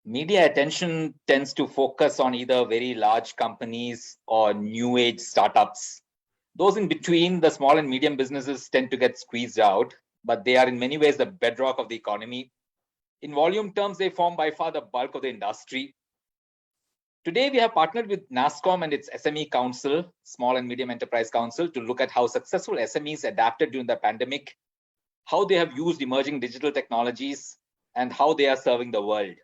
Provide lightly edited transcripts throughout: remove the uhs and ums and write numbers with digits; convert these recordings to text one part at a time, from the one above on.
Media attention tends to focus on either very large companies or new age startups. Those in between, the small and medium businesses, tend to get squeezed out, but they are in many ways the bedrock of the economy. In volume terms, they form by far the bulk of the industry. Today, we have partnered with NASSCOM and its SME Council, Small and Medium Enterprise Council, to look at how successful SMEs adapted during the pandemic, how they have used emerging digital technologies, and how they are serving the world.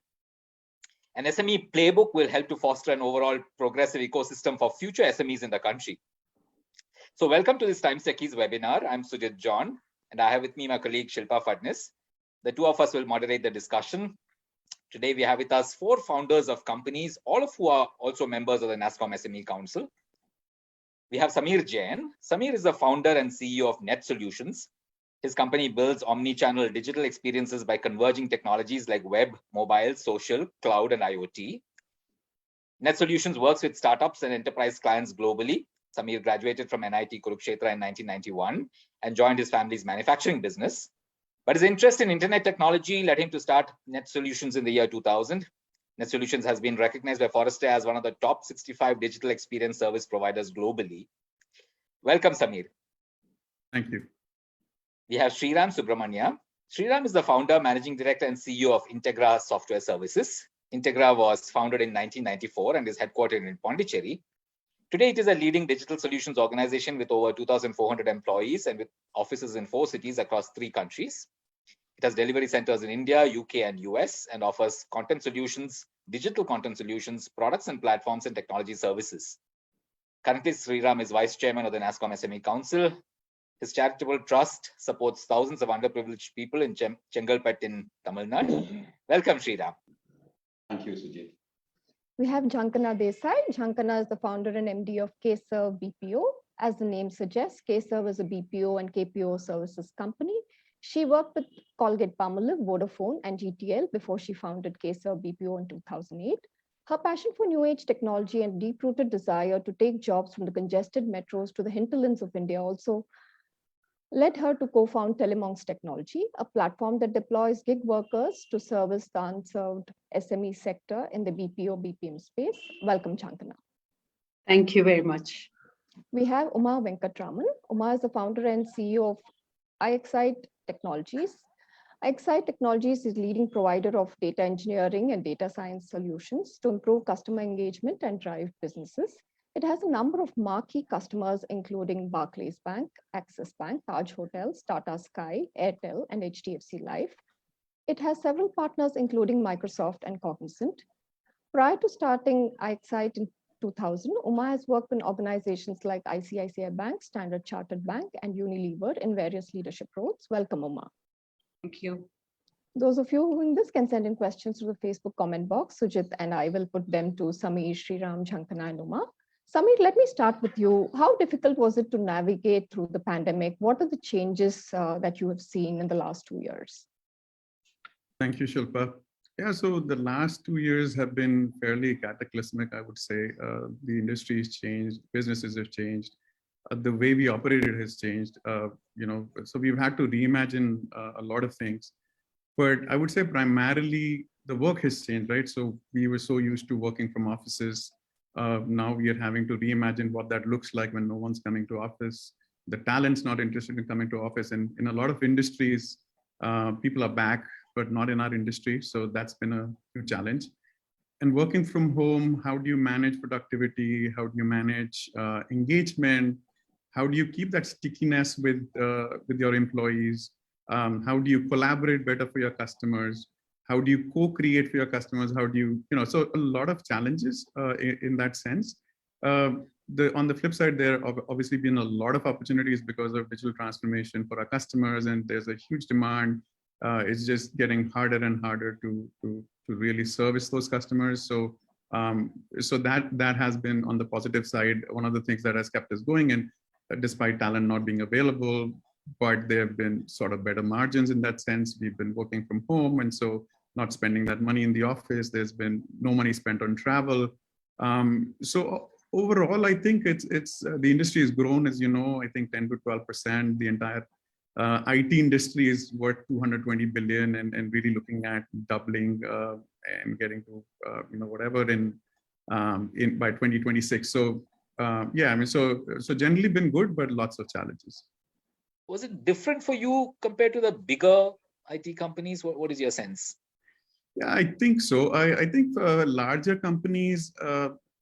An SME Playbook will help to foster an overall progressive ecosystem for future SMEs in the country. So welcome to this Times Techies webinar. I'm Sujit John, and I have with me my colleague Shilpa Fadnis. The two of us will moderate the discussion. Today, we have with us 4 founders of companies, all of who are also members of the NASSCOM SME Council. We have Samir Jain. Samir is the founder and CEO of Net Solutions. His company builds omni-channel digital experiences by converging technologies like web, mobile, social, cloud, and IoT. Net Solutions works with startups and enterprise clients globally. Samir graduated from NIT Kurukshetra in 1991 and joined his family's manufacturing business. But his interest in internet technology led him to start Net Solutions in the year 2000. Net Solutions has been recognized by Forrester as one of the top 65 digital experience service providers globally. Welcome, Samir. Thank you. We have Sriram Subramanya. Sriram is the founder, managing director, and CEO of Integra Software Services. Integra was founded in 1994 and is headquartered in Pondicherry. Today, it is a leading digital solutions organization with over 2,400 employees and with offices in 4 cities across 3 countries. It has delivery centers in India, UK, and US, and offers content solutions, digital content solutions, products and platforms, and technology services. Currently, Sriram is vice chairman of the NASSCOM SME Council. His charitable trust supports thousands of underprivileged people in Chengalpet in Tamil Nadu. Welcome, Sriram. Thank you, Sujit. We have Jhankhana Desai. Jhankhana is the founder and MD of KServe BPO. As the name suggests, KServe is a BPO and KPO services company. She worked with Colgate-Palmolive, Vodafone, and GTL before she founded KServe BPO in 2008. Her passion for new age technology and deep-rooted desire to take jobs from the congested metros to the hinterlands of India also led her to co-found Telemonks Technology, a platform that deploys gig workers to service the unserved SME sector in the BPO/BPM space. Welcome, Jhankhana. Thank you very much. We have Uma Venkatraman. Uma is the founder and CEO of Ixsight Technologies. Ixsight Technologies is leading provider of data engineering and data science solutions to improve customer engagement and drive businesses. It has a number of marquee customers, including Barclays Bank, Axis Bank, Taj Hotels, Tata Sky, Airtel, and HDFC Life. It has several partners, including Microsoft and Cognizant. Prior to starting Ixsight in 2000, Uma has worked in organizations like ICICI Bank, Standard Chartered Bank, and Unilever in various leadership roles. Welcome, Uma. Thank you. Those of you who in this can send in questions to the Facebook comment box. Sujit and I will put them to Samir, Sriram, Jhankhana, and Uma. Samir, let me start with you. How difficult was it to navigate through the pandemic? What are the changes that you have seen in the last 2 years? Thank you, Shilpa. Yeah, so the last 2 years have been fairly cataclysmic, I would say. The industry has changed, businesses have changed, the way we operated has changed. So we've had to reimagine a lot of things. But I would say primarily the work has changed, right? So we were so used to working from offices. Now we are having to reimagine what that looks like when no one's coming to office. The talent's not interested in coming to office. And in a lot of industries, people are back, but not in our industry. So that's been a huge challenge. And working from home, how do you manage productivity? How do you manage engagement? How do you keep that stickiness with your employees? How do you collaborate better for your customers? How do you co-create for your customers? How do you, so a lot of challenges in that sense. On the flip side, there have obviously been a lot of opportunities because of digital transformation for our customers, and there's a huge demand. It's just getting harder and harder to really service those customers. So that has been on the positive side, one of the things that has kept us going. And despite talent not being available, but there have been sort of better margins in that sense. We've been working from home, and so not spending that money in the office. There's been no money spent on travel. So overall, I think it's the industry has grown, as you know, I think 10 to 12%. The entire IT industry is worth 220 billion and really looking at doubling and getting to whatever in by 2026. So yeah, I mean, so generally been good, but lots of challenges. Was it different for you compared to the bigger IT companies? What is your sense? Yeah, I think so. I think larger companies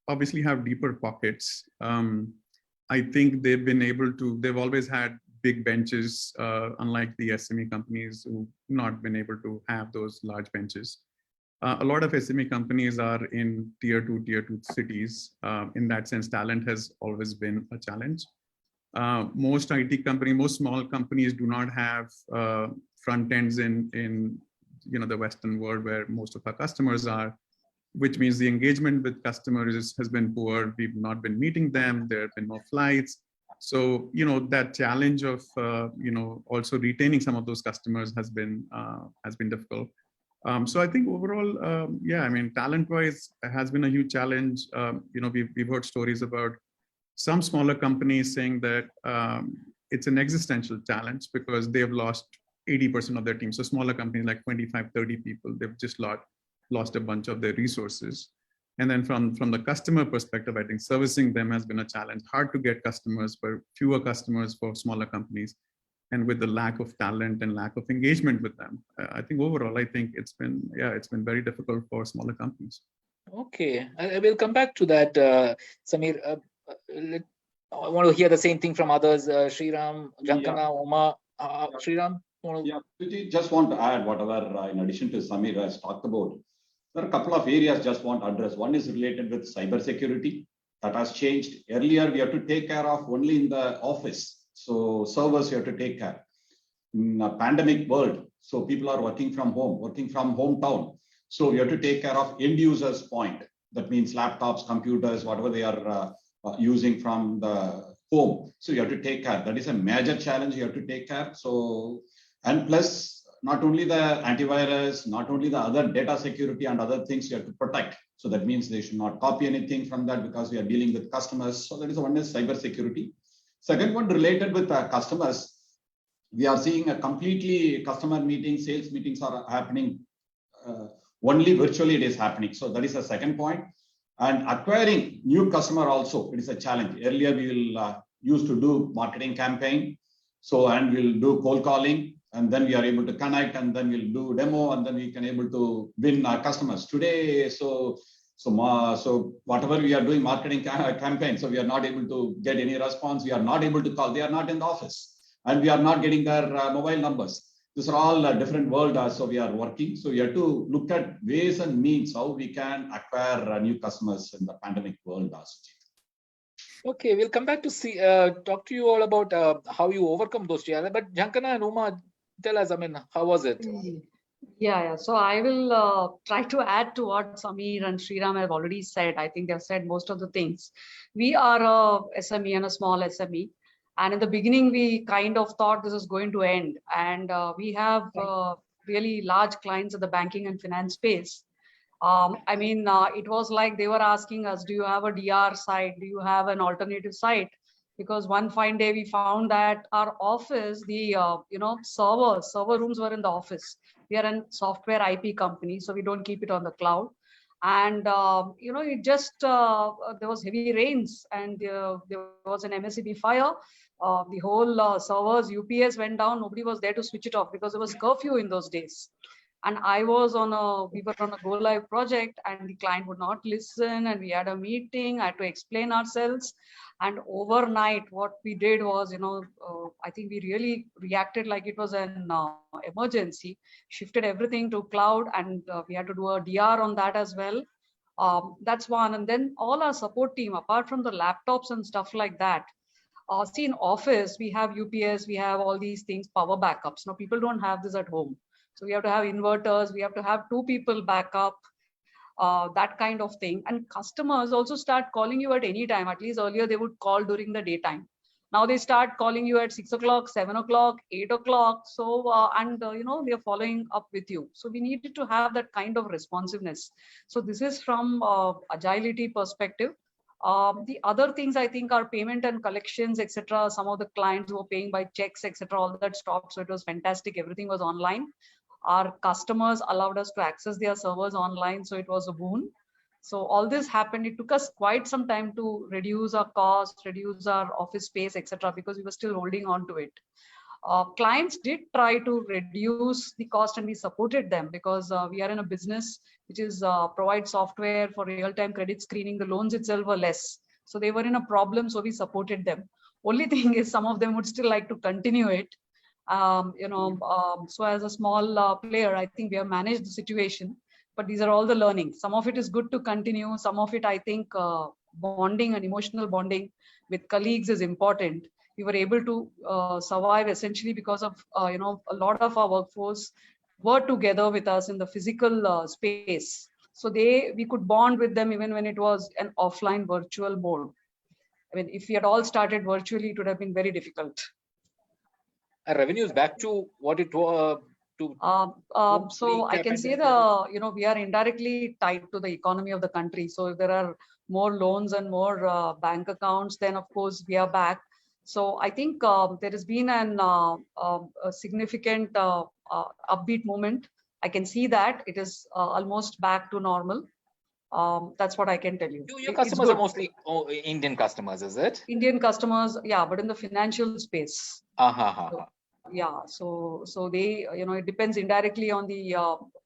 obviously have deeper pockets. I think they've always had big benches, unlike the SME companies who've not been able to have those large benches. A lot of SME companies are in tier two cities. In that sense, talent has always been a challenge. Most IT companies, most small companies do not have front ends in the Western world where most of our customers are, which means the engagement with customers has been poor. We've not been meeting them. There have been no flights. So, that challenge of, also retaining some of those customers has been difficult. So I think overall, yeah, I mean, talent-wise has been a huge challenge. We've heard stories about some smaller companies saying that it's an existential challenge because they've lost 80% of their team. So smaller companies like 25, 30 people, they've just lost a bunch of their resources. And then from the customer perspective, I think servicing them has been a challenge. Hard to get customers, but fewer customers for smaller companies. And with the lack of talent and lack of engagement with them, I think overall, I think it's been very difficult for smaller companies. Okay, I will come back to that, Samir. I want to hear the same thing from others. Sriram, Jhankhana, Uma. Sriram? Yeah, just want to add whatever, in addition to Samir has talked about. There are a couple of areas just want to address. One is related with cybersecurity. That has changed. Earlier, we have to take care of only in the office. So servers you have to take care. In a pandemic world, so people are working from home, working from hometown. So we have to take care of end users point. That means laptops, computers, whatever they are using from the home. So you have to take care. That is a major challenge you have to take care. So, and plus, not only the antivirus, not only the other data security and other things you have to protect. So that means they should not copy anything from that because we are dealing with customers. So that is one is cyber security. Second one related with customers. We are seeing a completely customer meetings, sales meetings are happening only virtually it is happening. So that is the second point. And acquiring new customer also, it is a challenge. Earlier we will used to do marketing campaign. So, and we'll do cold calling and then we are able to connect and then we'll do demo and then we can able to win our customers. Today, so whatever we are doing marketing campaign, so we are not able to get any response. We are not able to call. They are not in the office and we are not getting their mobile numbers. These are all different world. So we are working. So we have to look at ways and means how we can acquire new customers in the pandemic world. Okay, we'll come back to talk to you all about how you overcome those challenges. But Jhankhana and Uma, tell us, I mean, how was it? Yeah. So I will try to add to what Samir and Sriram have already said. I think they've said most of the things. We are a SME and a small SME. And in the beginning, we kind of thought this is going to end. And we have really large clients in the banking and finance space. I mean, it was like they were asking us, do you have a DR site? Do you have an alternative site? Because one fine day we found that our office, the server rooms were in the office. We are a software IP company, so we don't keep it on the cloud. And it just there was heavy rains, and there was an MSCB fire. The whole servers UPS went down. Nobody was there to switch it off because it was curfew in those days. And we were on a go live project, and the client would not listen. And we had a meeting. I had to explain ourselves. And overnight, what we did was, I think we really reacted like it was an emergency, shifted everything to cloud, and we had to do a DR on that as well. That's one. And then all our support team, apart from the laptops and stuff like that, see, in office, we have UPS, we have all these things, power backups. Now, people don't have this at home. So we have to have inverters, we have to have 2 people backup, that kind of thing. And customers also start calling you at any time. At least earlier they would call during the daytime. Now they start calling you at 6 o'clock, 7 o'clock, 8 o'clock. So, they are following up with you. So we needed to have that kind of responsiveness. So this is from agility perspective. The other things I think are payment and collections, etc. Some of the clients were paying by checks, etc. All that stopped. So it was fantastic. Everything was online. Our customers allowed us to access their servers online. So it was a boon. So all this happened. It took us quite some time to reduce our costs, reduce our office space, etc. because we were still holding on to it. Clients did try to reduce the cost and we supported them because we are in a business which is provide software for real-time credit screening. The loans itself were less. So they were in a problem, so we supported them. Only thing is some of them would still like to continue it. So as a small player, I think we have managed the situation, but these are all the learnings. Some of it is good to continue. Some of it, I think, bonding and emotional bonding with colleagues is important. We were able to survive essentially because of, a lot of our workforce were together with us in the physical space. So we could bond with them even when it was an offline virtual mode. I mean, if we had all started virtually, it would have been very difficult. Revenues back to what it was so I can say we are indirectly tied to the economy of the country. So if there are more loans and more bank accounts, then of course we are back. So I think there has been a significant upbeat moment. I can see that it is almost back to normal. That's what I can tell you. Your customers are mostly Indian customers, is it? Indian customers, yeah, but in the financial space. Yeah, so they, it depends indirectly on the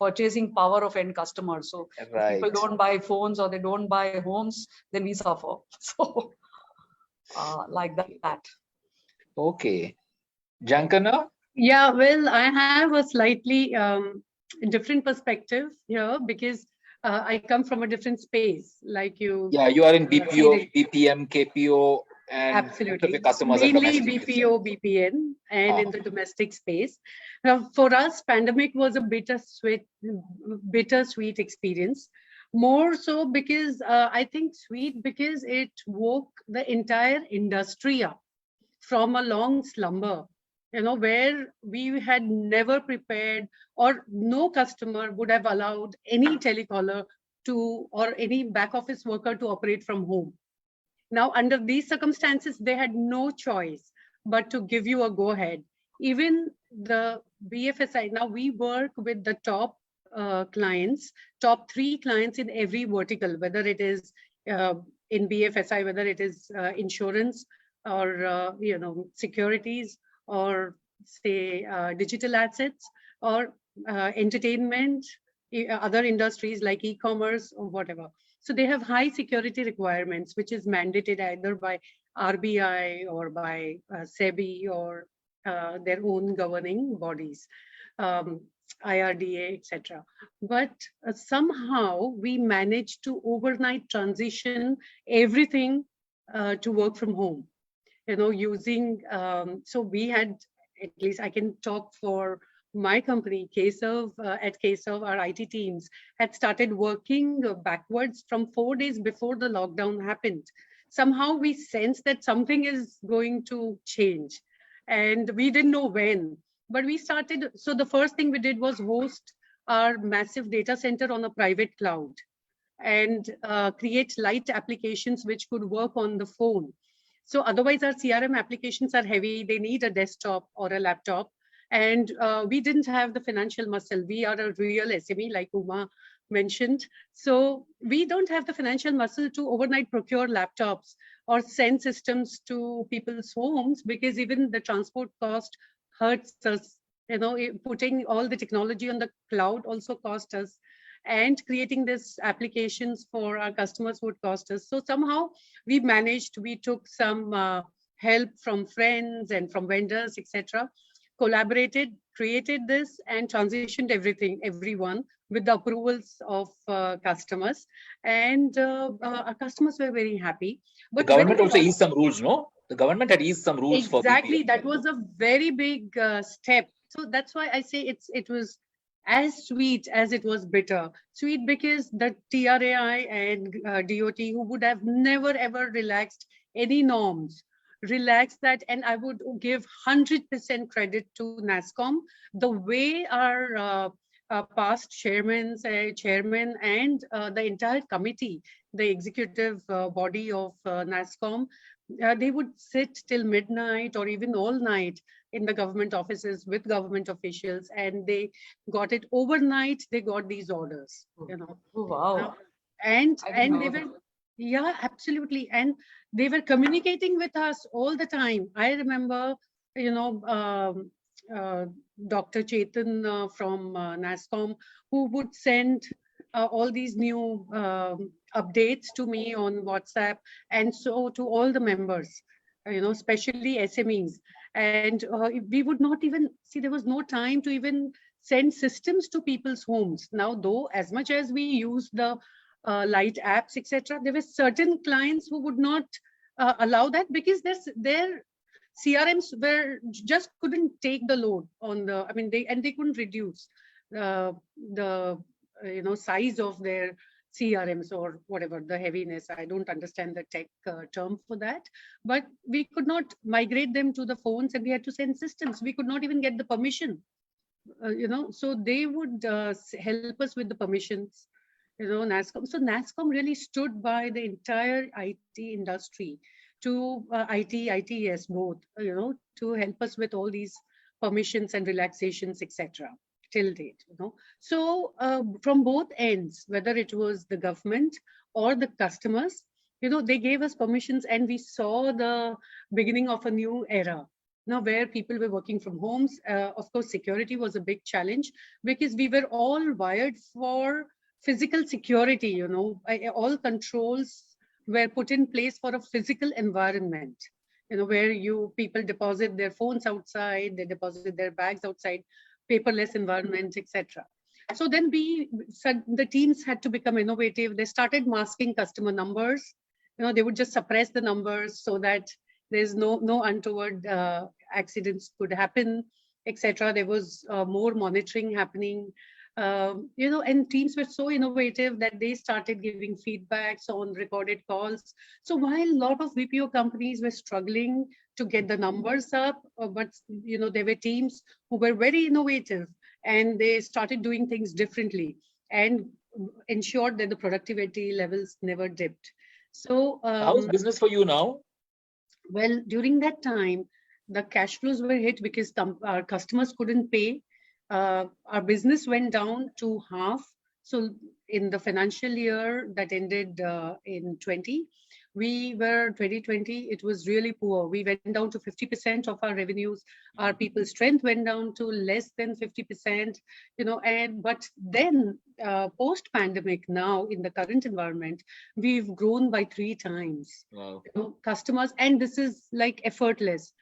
purchasing power of end customers. So if people don't buy phones or they don't buy homes, then we suffer. So like that. Okay. Jhankhana? Yeah, well, I have a slightly different perspective here because I come from a different space, like you. Yeah, you are in BPO, BPM, KPO, and absolutely customers mainly BPO, BPN, and in the domestic space. Now, for us, pandemic was a bittersweet experience. More so because I think sweet because it woke the entire industry up from a long slumber, where we had never prepared, or no customer would have allowed any telecaller to, or any back office worker to operate from home. Now, under these circumstances, they had no choice but to give you a go ahead. Even the BFSI, now we work with the top clients, top 3 clients in every vertical, whether it is in BFSI, whether it is insurance or, securities, or say digital assets, or entertainment, other industries like e-commerce or whatever. So they have high security requirements, which is mandated either by RBI or by SEBI or their own governing bodies, IRDA, etc. But somehow we managed to overnight transition everything to work from home. Using, so we had, at least I can talk for my company, KServe, at KServe, our IT teams had started working backwards from 4 days before the lockdown happened. Somehow we sensed that something is going to change and we didn't know when, but we started. So the first thing we did was host our massive data center on a private cloud and create light applications which could work on the phone. So otherwise our CRM applications are heavy. They need a desktop or a laptop. And we didn't have the financial muscle. We are a real SME, like Uma mentioned. So we don't have the financial muscle to overnight procure laptops or send systems to people's homes, because even the transport cost hurts us. Putting all the technology on the cloud also cost us. And creating these applications for our customers would cost us. So somehow we managed, we took some help from friends and from vendors, etc. Collaborated, created this, and transitioned everyone with the approvals of customers. And our customers were very happy. But the government also eased some rules, no? The government had eased some rules for exactly. That was a very big step. So that's why I say it was as sweet as it was bitter. Sweet because the TRAI and DOT, who would have never ever relaxed any norms, relax that. And I would give 100% credit to NASSCOM. The way our past chairman and the entire committee the executive body of NASSCOM, they would sit till midnight or even all night in the government offices with government officials, and they got it overnight. They got these orders, you know. Oh, wow. And I didn't they know were, yeah, absolutely. And they were communicating with us all the time. I remember, you know, Dr. Chetan from NASSCOM, who would send all these new updates to me on WhatsApp, and so to all the members, you know, especially SMEs. And we would not even see, there was no time to even send systems to people's homes. Now, though, as much as we use the light apps, etc., there were certain clients who would not allow that because their CRMs were just couldn't take the load on the, I mean, they couldn't reduce the you know, size of their CRMs or whatever, the heaviness. I don't understand the tech term for that, but we could not migrate them to the phones, and we had to send systems. We could not even get the permission, you know, so they would help us with the permissions, you know, NASSCOM. So NASSCOM really stood by the entire IT industry to ITES both, you know, to help us with all these permissions and relaxations, etc. till date, you know. So from both ends, whether it was the government or the customers, you know, they gave us permissions, and we saw the beginning of a new era. Now, where people were working from homes. Of course, security was a big challenge because we were all wired for physical security, you know, all controls were put in place for a physical environment, you know, where people deposit their phones outside, they deposit their bags outside, paperless environment, etc. So then the teams had to become innovative. They started masking customer numbers. You know, they would just suppress the numbers so that there's no untoward accidents could happen, etc. There was more monitoring happening. You know, and teams were so innovative that they started giving feedbacks on recorded calls. So while a lot of BPO companies were struggling to get the numbers up, but you know, there were teams who were very innovative, and they started doing things differently and ensured that the productivity levels never dipped. So how's business for you now? Well, during that time, the cash flows were hit because our customers couldn't pay. Our business went down to half. So in the financial year that ended in 2020, it was really poor. We went down to 50% of our revenues. Our people's strength went down to less than 50%, you know, but then post-pandemic now in the current environment, we've grown by 3 times. Wow. You know, customers, and this is like effortless.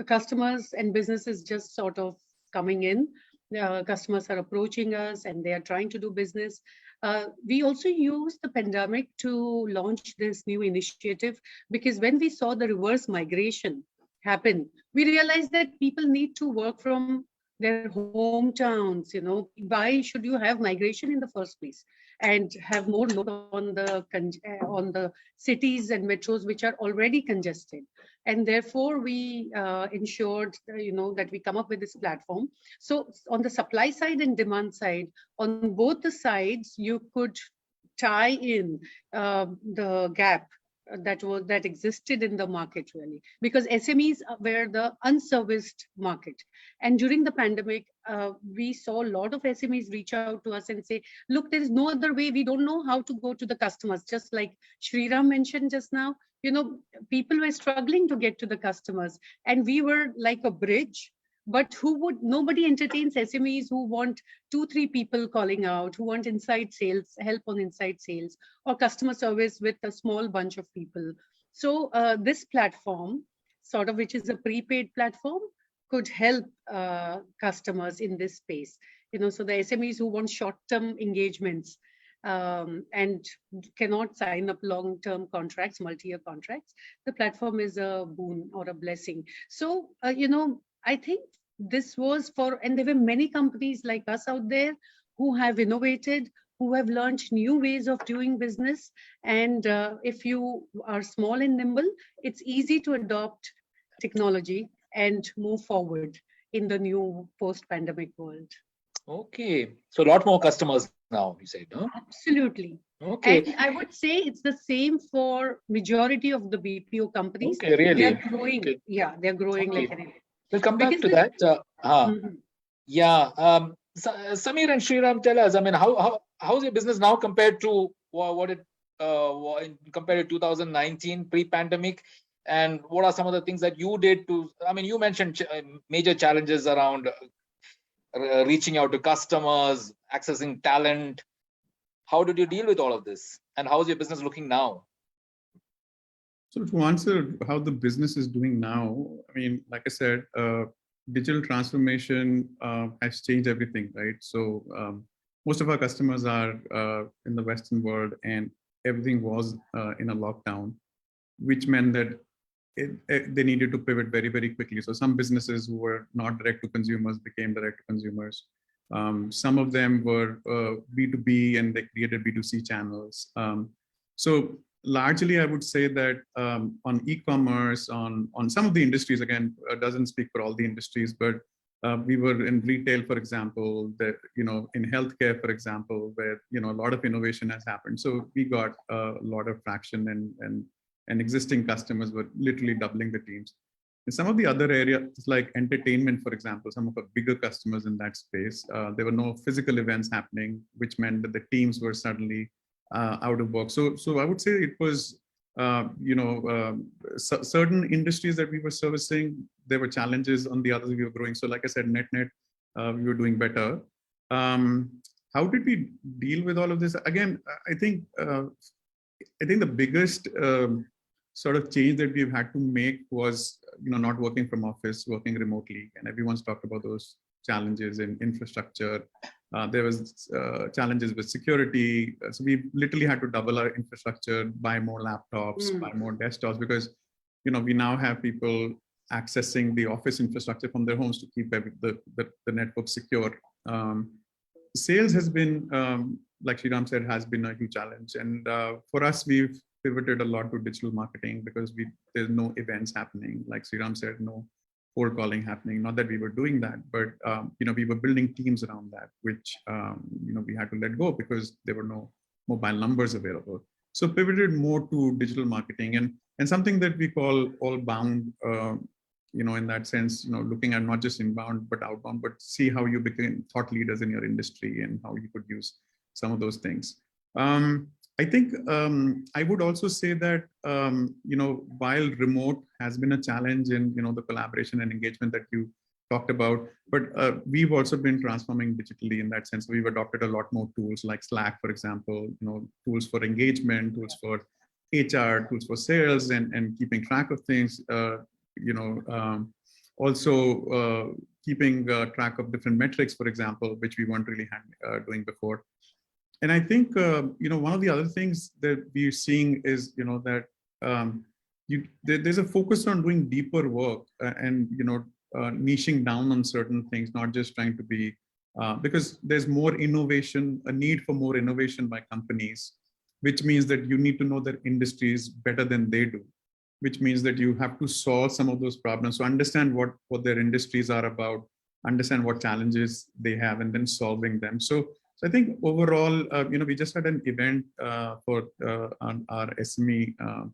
Customers and businesses just sort of coming in. Customers are approaching us and they are trying to do business. We also used the pandemic to launch this new initiative because when we saw the reverse migration happen, we realized that people need to work from their hometowns. You know, why should you have migration in the first place and have more load on the cities and metros which are already congested? And therefore we ensured, you know, that we come up with this platform. So on the supply side and demand side, on both the sides, you could tie in the gap that existed in the market, really, because SMEs were the unserviced market. And during the pandemic, we saw a lot of SMEs reach out to us and say, look, there is no other way. We don't know how to go to the customers. Just like Sriram mentioned just now, you know, people were struggling to get to the customers, and we were like a bridge. But nobody entertains SMEs who want 2-3 people calling out, who want inside sales, help on inside sales, or customer service with a small bunch of people. So this platform, sort of, which is a prepaid platform, could help customers in this space. You know, so the SMEs who want short-term engagements and cannot sign up long-term contracts, multi-year contracts, the platform is a boon or a blessing. So, you know, I think this was and there were many companies like us out there who have innovated, who have launched new ways of doing business. And if you are small and nimble, it's easy to adopt technology and move forward in the new post-pandemic world. Okay, so a lot more customers now, you said, no? Absolutely. Okay. And I would say it's the same for majority of the BPO companies. Okay, really? They're growing. Okay. Yeah, they're growing Okay. like anything. We'll come back Because to the- that. Mhm. Yeah. Samir and Sriram, tell us, I mean, how's your business now compared to what it compared to 2019 pre-pandemic? And what are some of the things that you did to, I mean, you mentioned major challenges around reaching out to customers, accessing talent. How did you deal with all of this? And how's your business looking now? So to answer how the business is doing now, I mean, like I said, digital transformation has changed everything, right? So most of our customers are in the Western world, and everything was in a lockdown, which meant that they needed to pivot very, very quickly. So some businesses who were not direct to consumers became direct to consumers. Some of them were B2B, and they created B2C channels. So largely, I would say that on e-commerce, on some of the industries, again, doesn't speak for all the industries, but we were in retail, for example, that, in healthcare, for example, where, a lot of innovation has happened. So we got a lot of traction, and existing customers were literally doubling the teams. In some of the other areas, like entertainment, for example, some of our bigger customers in that space, there were no physical events happening, which meant that the teams were suddenly out of work. So I would say it was, certain industries that we were servicing, there were challenges. On the others, we were growing. So like I said, net, we were doing better. How did we deal with all of this? Again, I think the biggest sort of change that we've had to make was, not working from office, working remotely. And everyone's talked about those challenges in infrastructure. There was challenges with security. So we literally had to double our infrastructure, buy more laptops, buy more desktops, because, we now have people accessing the office infrastructure from their homes to keep the network secure. Sales has been, like Sriram said, has been a huge challenge. And for us, we've pivoted a lot to digital marketing, because there's no events happening. Like Sriram said, no cold calling happening. Not that we were doing that, but we were building teams around that, which we had to let go because there were no mobile numbers available. So pivoted more to digital marketing, and something that we call all bound. In that sense, looking at not just inbound but outbound, but see how you become thought leaders in your industry and how you could use some of those things. I think I would also say that, while remote has been a challenge in, the collaboration and engagement that you talked about, but we've also been transforming digitally in that sense. We've adopted a lot more tools like Slack, for example, tools for engagement, tools for HR, tools for sales, and keeping track of things, also keeping track of different metrics, for example, which we weren't really doing before. And I think, one of the other things that we're seeing is, that there's a focus on doing deeper work and, niching down on certain things, not just trying to be, because there's more innovation, a need for more innovation by companies, which means that you need to know their industries better than they do, which means that you have to solve some of those problems. So understand what their industries are about, understand what challenges they have, and then solving them. So I think overall, we just had an event for on our SME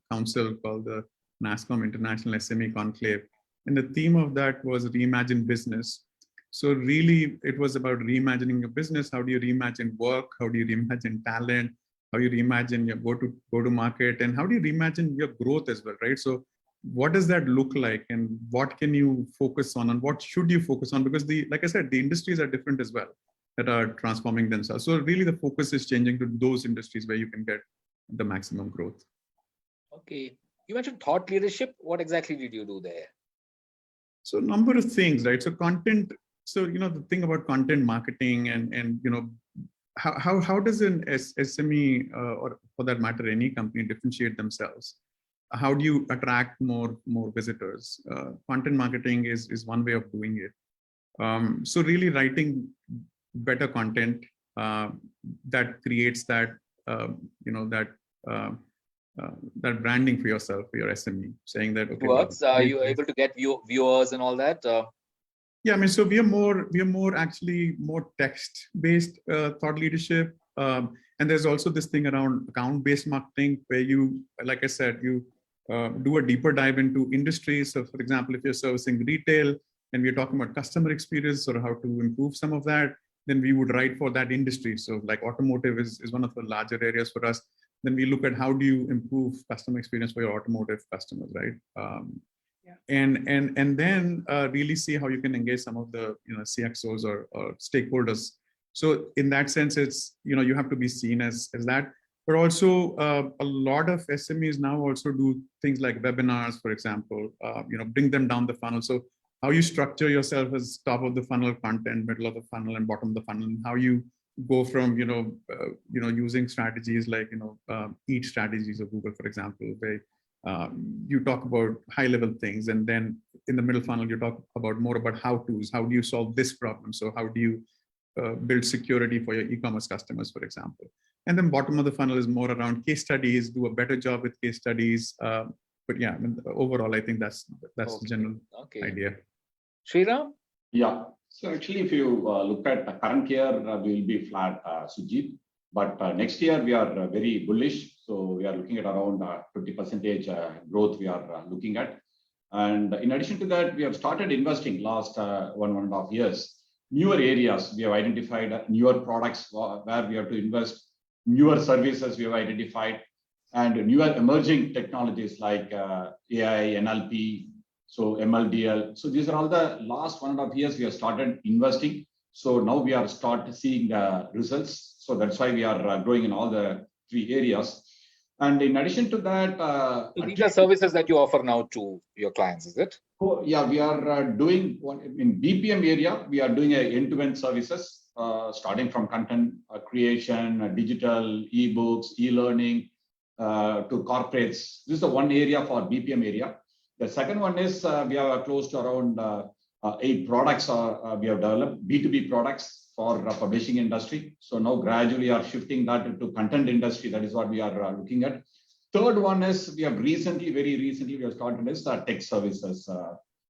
council called the NASSCOM International SME Conclave. And the theme of that was reimagine business. So really, it was about reimagining your business. How do you reimagine work? How do you reimagine talent? How do you reimagine your go to market? And how do you reimagine your growth as well, right? So what does that look like? And what can you focus on? And what should you focus on? Because like I said, the industries are different as well, that are transforming themselves. So really the focus is changing to those industries where you can get the maximum growth. Okay. You mentioned thought leadership. What exactly did you do there? So a number of things, right? So content, so, the thing about content marketing and how does an SME or for that matter, any company differentiate themselves? How do you attract more visitors? Content marketing is one way of doing it. So really writing better content that creates that that branding for yourself, for your SME, saying that okay, works. Are you able to get viewers and all that? Yeah, I mean, so we are more actually more text-based thought leadership. And there's also this thing around account-based marketing where you, like I said, you do a deeper dive into industries. So for example, if you're servicing retail and we're talking about customer experience or how to improve some of that, then we would write for that industry. So like automotive is one of the larger areas for us. Then we look at how do you improve customer experience for your automotive customers, right? And then really see how you can engage some of the CXOs or stakeholders. So in that sense, it's you have to be seen as that. But also a lot of SMEs now also do things like webinars, for example, bring them down the funnel. So how you structure yourself as top of the funnel content, middle of the funnel, and bottom of the funnel, and how you go from using strategies like eat strategies of Google, for example, where you talk about high level things, and then in the middle funnel you talk about more about how-tos. How do you solve this problem? So how do you build security for your e-commerce customers, for example? And then bottom of the funnel is more around case studies, do a better job with case studies. But yeah, I mean, overall, I think that's the general idea. Sriram? Yeah. So actually, if you look at the current year, we will be flat, Sujit. But next year, we are very bullish. So we are looking at around 20% growth we are looking at. And in addition to that, we have started investing last 1.5 years. Newer areas, we have identified newer products where we have to invest, newer services we have identified, and newer emerging technologies like AI, NLP, so MLDL. So these are all the last 1.5 years we have started investing. So now we are seeing the results. So that's why we are growing in all the 3 areas. And in addition to that, so these are services that you offer now to your clients, is it? Oh, yeah, we are doing in BPM area. We are doing end-to-end services, starting from content creation, digital, e-books, e-learning, to corporates. This is the one area for BPM area. The second one is we have close to around 8 products we have developed, B2B products for publishing industry. So now gradually are shifting that into content industry. That is what we are looking at. Third one is we have very recently, we have started is tech services,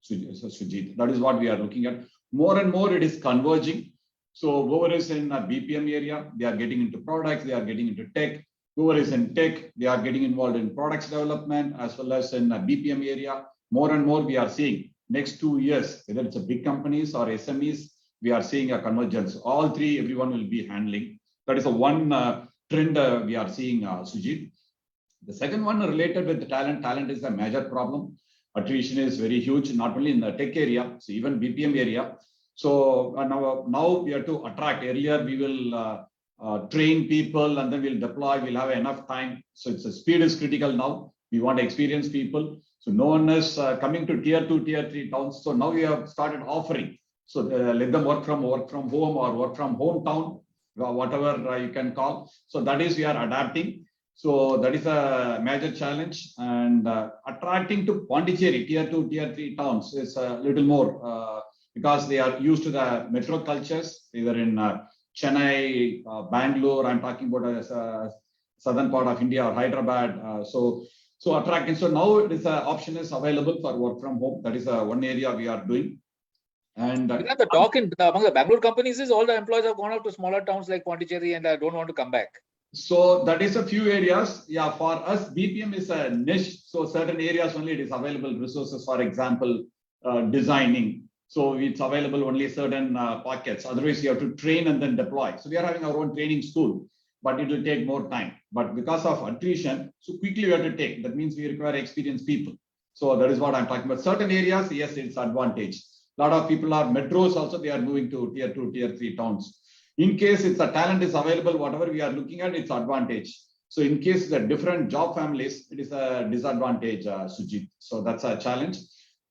Sujit. That is what we are looking at. More and more it is converging. So whoever is in a BPM area, they are getting into products, they are getting into tech. Whoever is in tech, they are getting involved in products development as well as in a BPM area. More and more we are seeing next 2 years, whether it's a big companies or SMEs, we are seeing a convergence. All 3, everyone will be handling. That is a one trend we are seeing, Sujit. The second one related with the talent. Talent is a major problem. Attrition is very huge, not only in the tech area, so even BPM area. So now we have to attract. Earlier we will train people and then we'll deploy. We'll have enough time. So it's speed is critical now. We want experienced people. So no one is coming to tier 2, tier 3 towns. So now we have started offering. So let them work from home or work from hometown, whatever you can call. So that is we are adapting. So that is a major challenge, and attracting to Pondicherry, tier 2, tier 3 towns is a little more because they are used to the metro cultures, either in Chennai, Bangalore. I'm talking about southern part of India or Hyderabad. So attracting. So now this option is available for work from home. That is one area we are doing. And the talk among the Bangalore companies is all the employees have gone out to smaller towns like Pondicherry and don't want to come back. So that is a few areas. Yeah, for us, BPM is a niche. So certain areas only it is available resources, for example, designing. So it's available only certain pockets. Otherwise, you have to train and then deploy. So we are having our own training school, but it will take more time. But because of attrition, so quickly we have to take. That means we require experienced people. So that is what I'm talking about. Certain areas, yes, it's advantage. A lot of people are metros also, they are moving to tier 2, tier 3 towns. In case it's a talent is available, whatever we are looking at, it's advantage. So in case the different job families, it is a disadvantage, Sujit. So that's a challenge.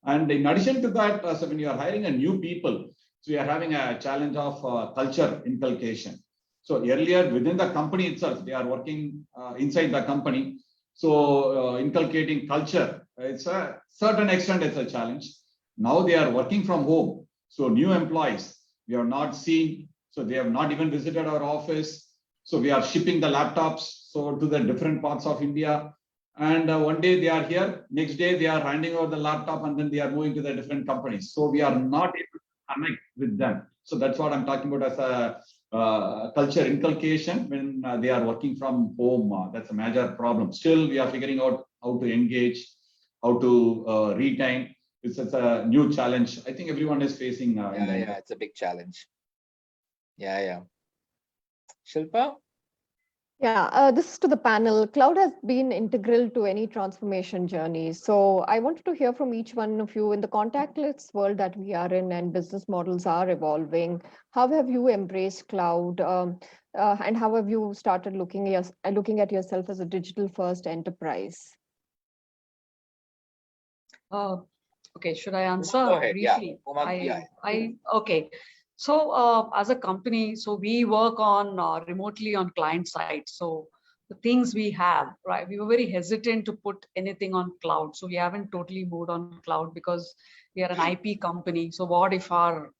And in addition to that, so when you are hiring a new people, so we are having a challenge of culture inculcation. So earlier within the company itself, they are working inside the company. So inculcating culture, it's a certain extent, it's a challenge. Now they are working from home. So new employees, we have not seen. So they have not even visited our office. So we are shipping the laptops to the different parts of India. And one day they are here, next day they are handing over the laptop and then they are moving to the different companies. So we are not able to connect with them. So that's what I'm talking about as culture inculcation when they are working from home. That's a major problem. Still, we are figuring out how to engage, how to retain. It's a new challenge. I think everyone is facing. Yeah, it's a big challenge. Yeah. Shilpa? Yeah, this is to the panel. Cloud has been integral to any transformation journey. So I wanted to hear from each one of you in the contactless world that we are in and business models are evolving. How have you embraced cloud? And how have you started looking at yourself as a digital first enterprise? Okay, should I answer Go ahead. briefly? Okay. So as a company, so we work on remotely on client side. So the things we have, right? We were very hesitant to put anything on cloud. So we haven't totally moved on cloud because we are an IP company. So what if our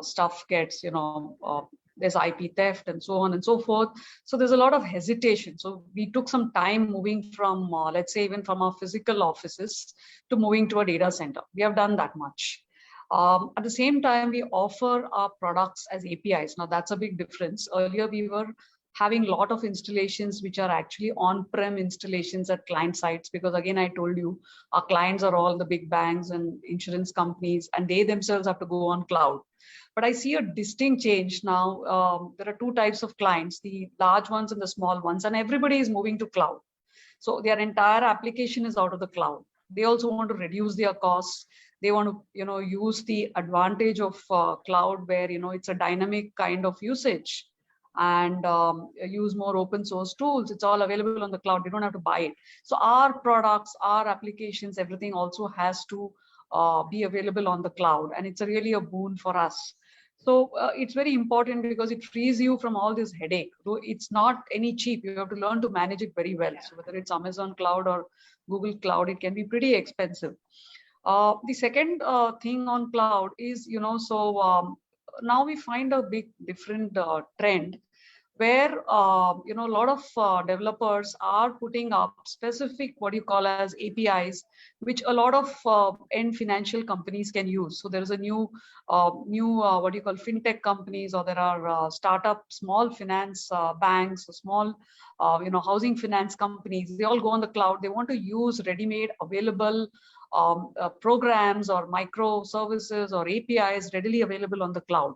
stuff gets, there's IP theft and so on and so forth. So there's a lot of hesitation. So we took some time moving from, let's say, even from our physical offices to moving to a data center. We have done that much. At the same time, we offer our products as APIs. Now that's a big difference. Earlier, we were having a lot of installations which are actually on-prem installations at client sites, because again, I told you, our clients are all the big banks and insurance companies, and they themselves have to go on cloud. But I see a distinct change now. There are two types of clients, the large ones and the small ones, and everybody is moving to cloud. So their entire application is out of the cloud. They also want to reduce their costs. They want to, use the advantage of cloud where, it's a dynamic kind of usage, and use more open source tools. It's all available on the cloud. They don't have to buy it. So our products, our applications, everything also has to be available on the cloud. And it's really a boon for us. So it's very important because it frees you from all this headache. Though it's not any cheap, you have to learn to manage it very well. So whether it's Amazon cloud or Google cloud, it can be pretty expensive. The second thing on cloud is, now we find a big different trend where a lot of developers are putting up specific what you call as APIs, which a lot of end financial companies can use. So there is a new what you call fintech companies, or there are startup small finance banks, small housing finance companies. They all go on the cloud. They want to use ready-made available programs or microservices or APIs readily available on the cloud.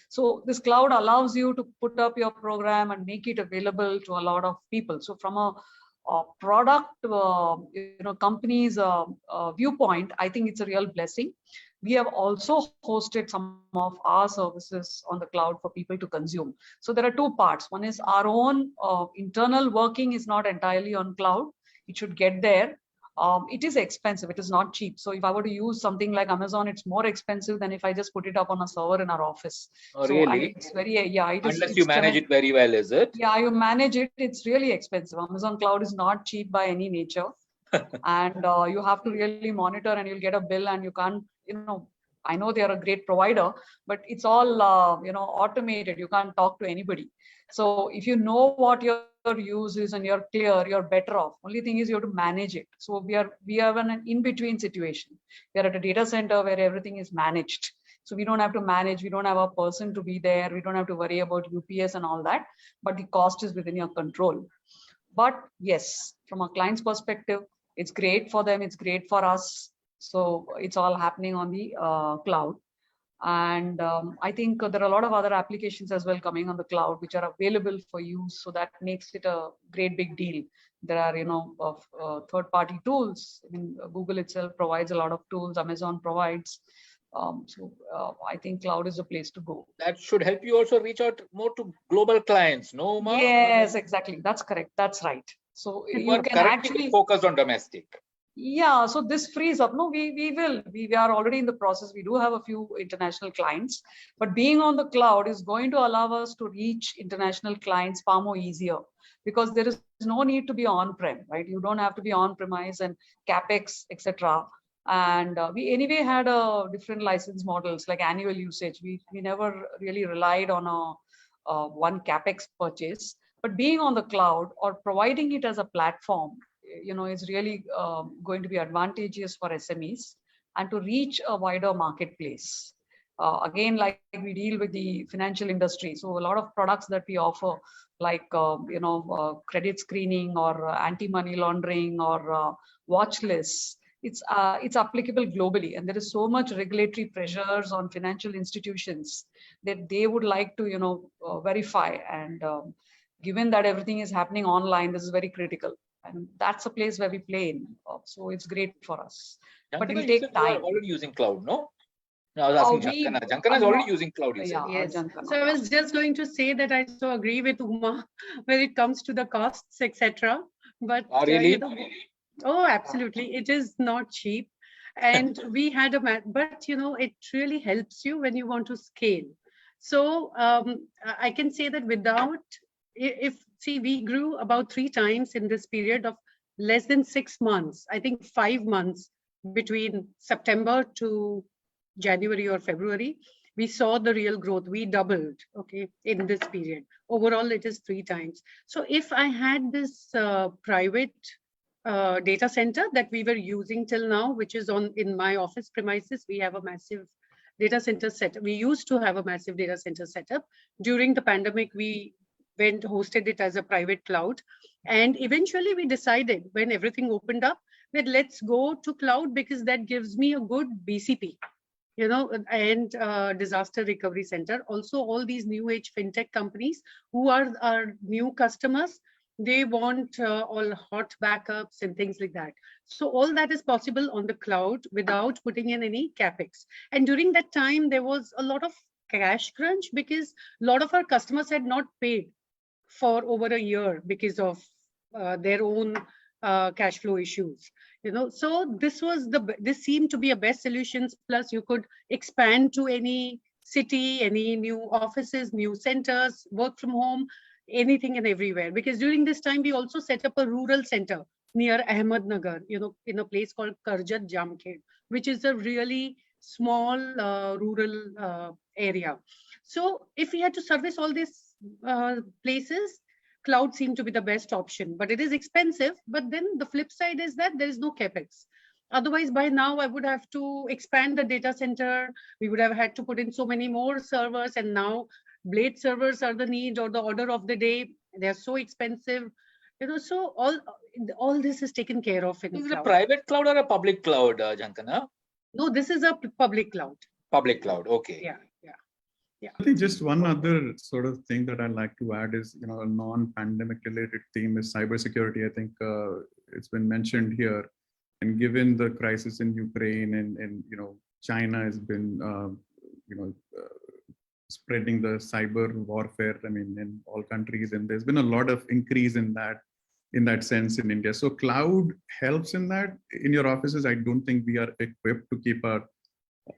So this cloud allows you to put up your program and make it available to a lot of people. So from a product, company's viewpoint, I think it's a real blessing. We have also hosted some of our services on the cloud for people to consume. So there are two parts. One is our own internal working is not entirely on cloud. It should get there. It is expensive. It is not cheap. So if I were to use something like Amazon, it's more expensive than if I just put it up on a server in our office. Oh, so really? it's very, it is. Unless you manage it very well, is it? Yeah, you manage it. It's really expensive. Amazon cloud is not cheap by any nature. And you have to really monitor, and you'll get a bill, and you can't, I know they are a great provider, but it's all, automated. You can't talk to anybody. So if you know what your use is and you're clear, you're better off. Only thing is you have to manage it. So we are in an in-between situation. We are at a data center where everything is managed. So we don't have to manage. We don't have a person to be there. We don't have to worry about UPS and all that. But the cost is within your control. But yes, from a client's perspective, it's great for them. It's great for us. So it's all happening on the cloud. And I think there are a lot of other applications as well coming on the cloud, which are available for use. So that makes it a great big deal. There are, third-party tools. I mean, Google itself provides a lot of tools. Amazon provides. I think cloud is a place to go. That should help you also reach out more to global clients, no, Uma? Yes, exactly. That's correct. That's right. So you can actually focus on domestic. Yeah, so this frees up. No, we will. We are already in the process. We do have a few international clients, but being on the cloud is going to allow us to reach international clients far more easier, because there is no need to be on-prem, right? You don't have to be on-premise and CapEx, etc. And we anyway had different license models like annual usage. We never really relied on a one CapEx purchase, but being on the cloud or providing it as a platform, is really going to be advantageous for SMEs and to reach a wider marketplace. Again, like we deal with the financial industry. So a lot of products that we offer, like, credit screening or anti-money laundering or watch lists, it's applicable globally. And there is so much regulatory pressures on financial institutions that they would like to, verify. And given that everything is happening online, this is very critical. And that's a place where we play in. So it's great for us. But it will take You time. are already using cloud, no? No, I was asking Jhankhana. Jhankhana is already using cloud, you said. Yeah, Yes. Jhankhana. So I was just going to say that I so agree with Uma when it comes to the costs, etc. But Oh, really? oh, absolutely, it is not cheap, and we had but it really helps you when you want to scale. So I can say that without, see, we grew about 3 times in this period of less than 6 months. I think 5 months between September to January or February, we saw the real growth. We doubled, okay, in this period. Overall, it is 3 times. So if I had this private data center that we were using till now, which is in my office premises, we have a massive data center setup. We used to have a massive data center setup. During the pandemic, we hosted it as a private cloud. And eventually we decided, when everything opened up, that let's go to cloud because that gives me a good BCP. And disaster recovery center. Also, all these new age fintech companies who are our new customers, they want all hot backups and things like that. So all that is possible on the cloud without putting in any capex. And during that time, there was a lot of cash crunch because a lot of our customers had not paid for over a year because of their own cash flow issues. So this seemed to be a best solutions. Plus, you could expand to any city, any new offices, new centers, work from home, anything and everywhere. Because during this time, we also set up a rural center near Ahmednagar, in a place called Karjat Jamkhed, which is a really small rural area. So if we had to service all these places, cloud seemed to be the best option, but it is expensive. But then the flip side is that there is no capex. Otherwise, by now, I would have to expand the data center. We would have had to put in so many more servers. And now blade servers are the need or the order of the day. They're so expensive. So all this is taken care of in Is it cloud. a private cloud or a public cloud, Jhankhana? No, this is a public cloud. Public cloud, okay. Yeah. I think just one other sort of thing that I'd like to add is, a non-pandemic related theme is cybersecurity. I think it's been mentioned here, and given the crisis in Ukraine and China has been, spreading the cyber warfare, in all countries, and there's been a lot of increase in that sense in India. So cloud helps in that. In your offices, I don't think we are equipped to keep our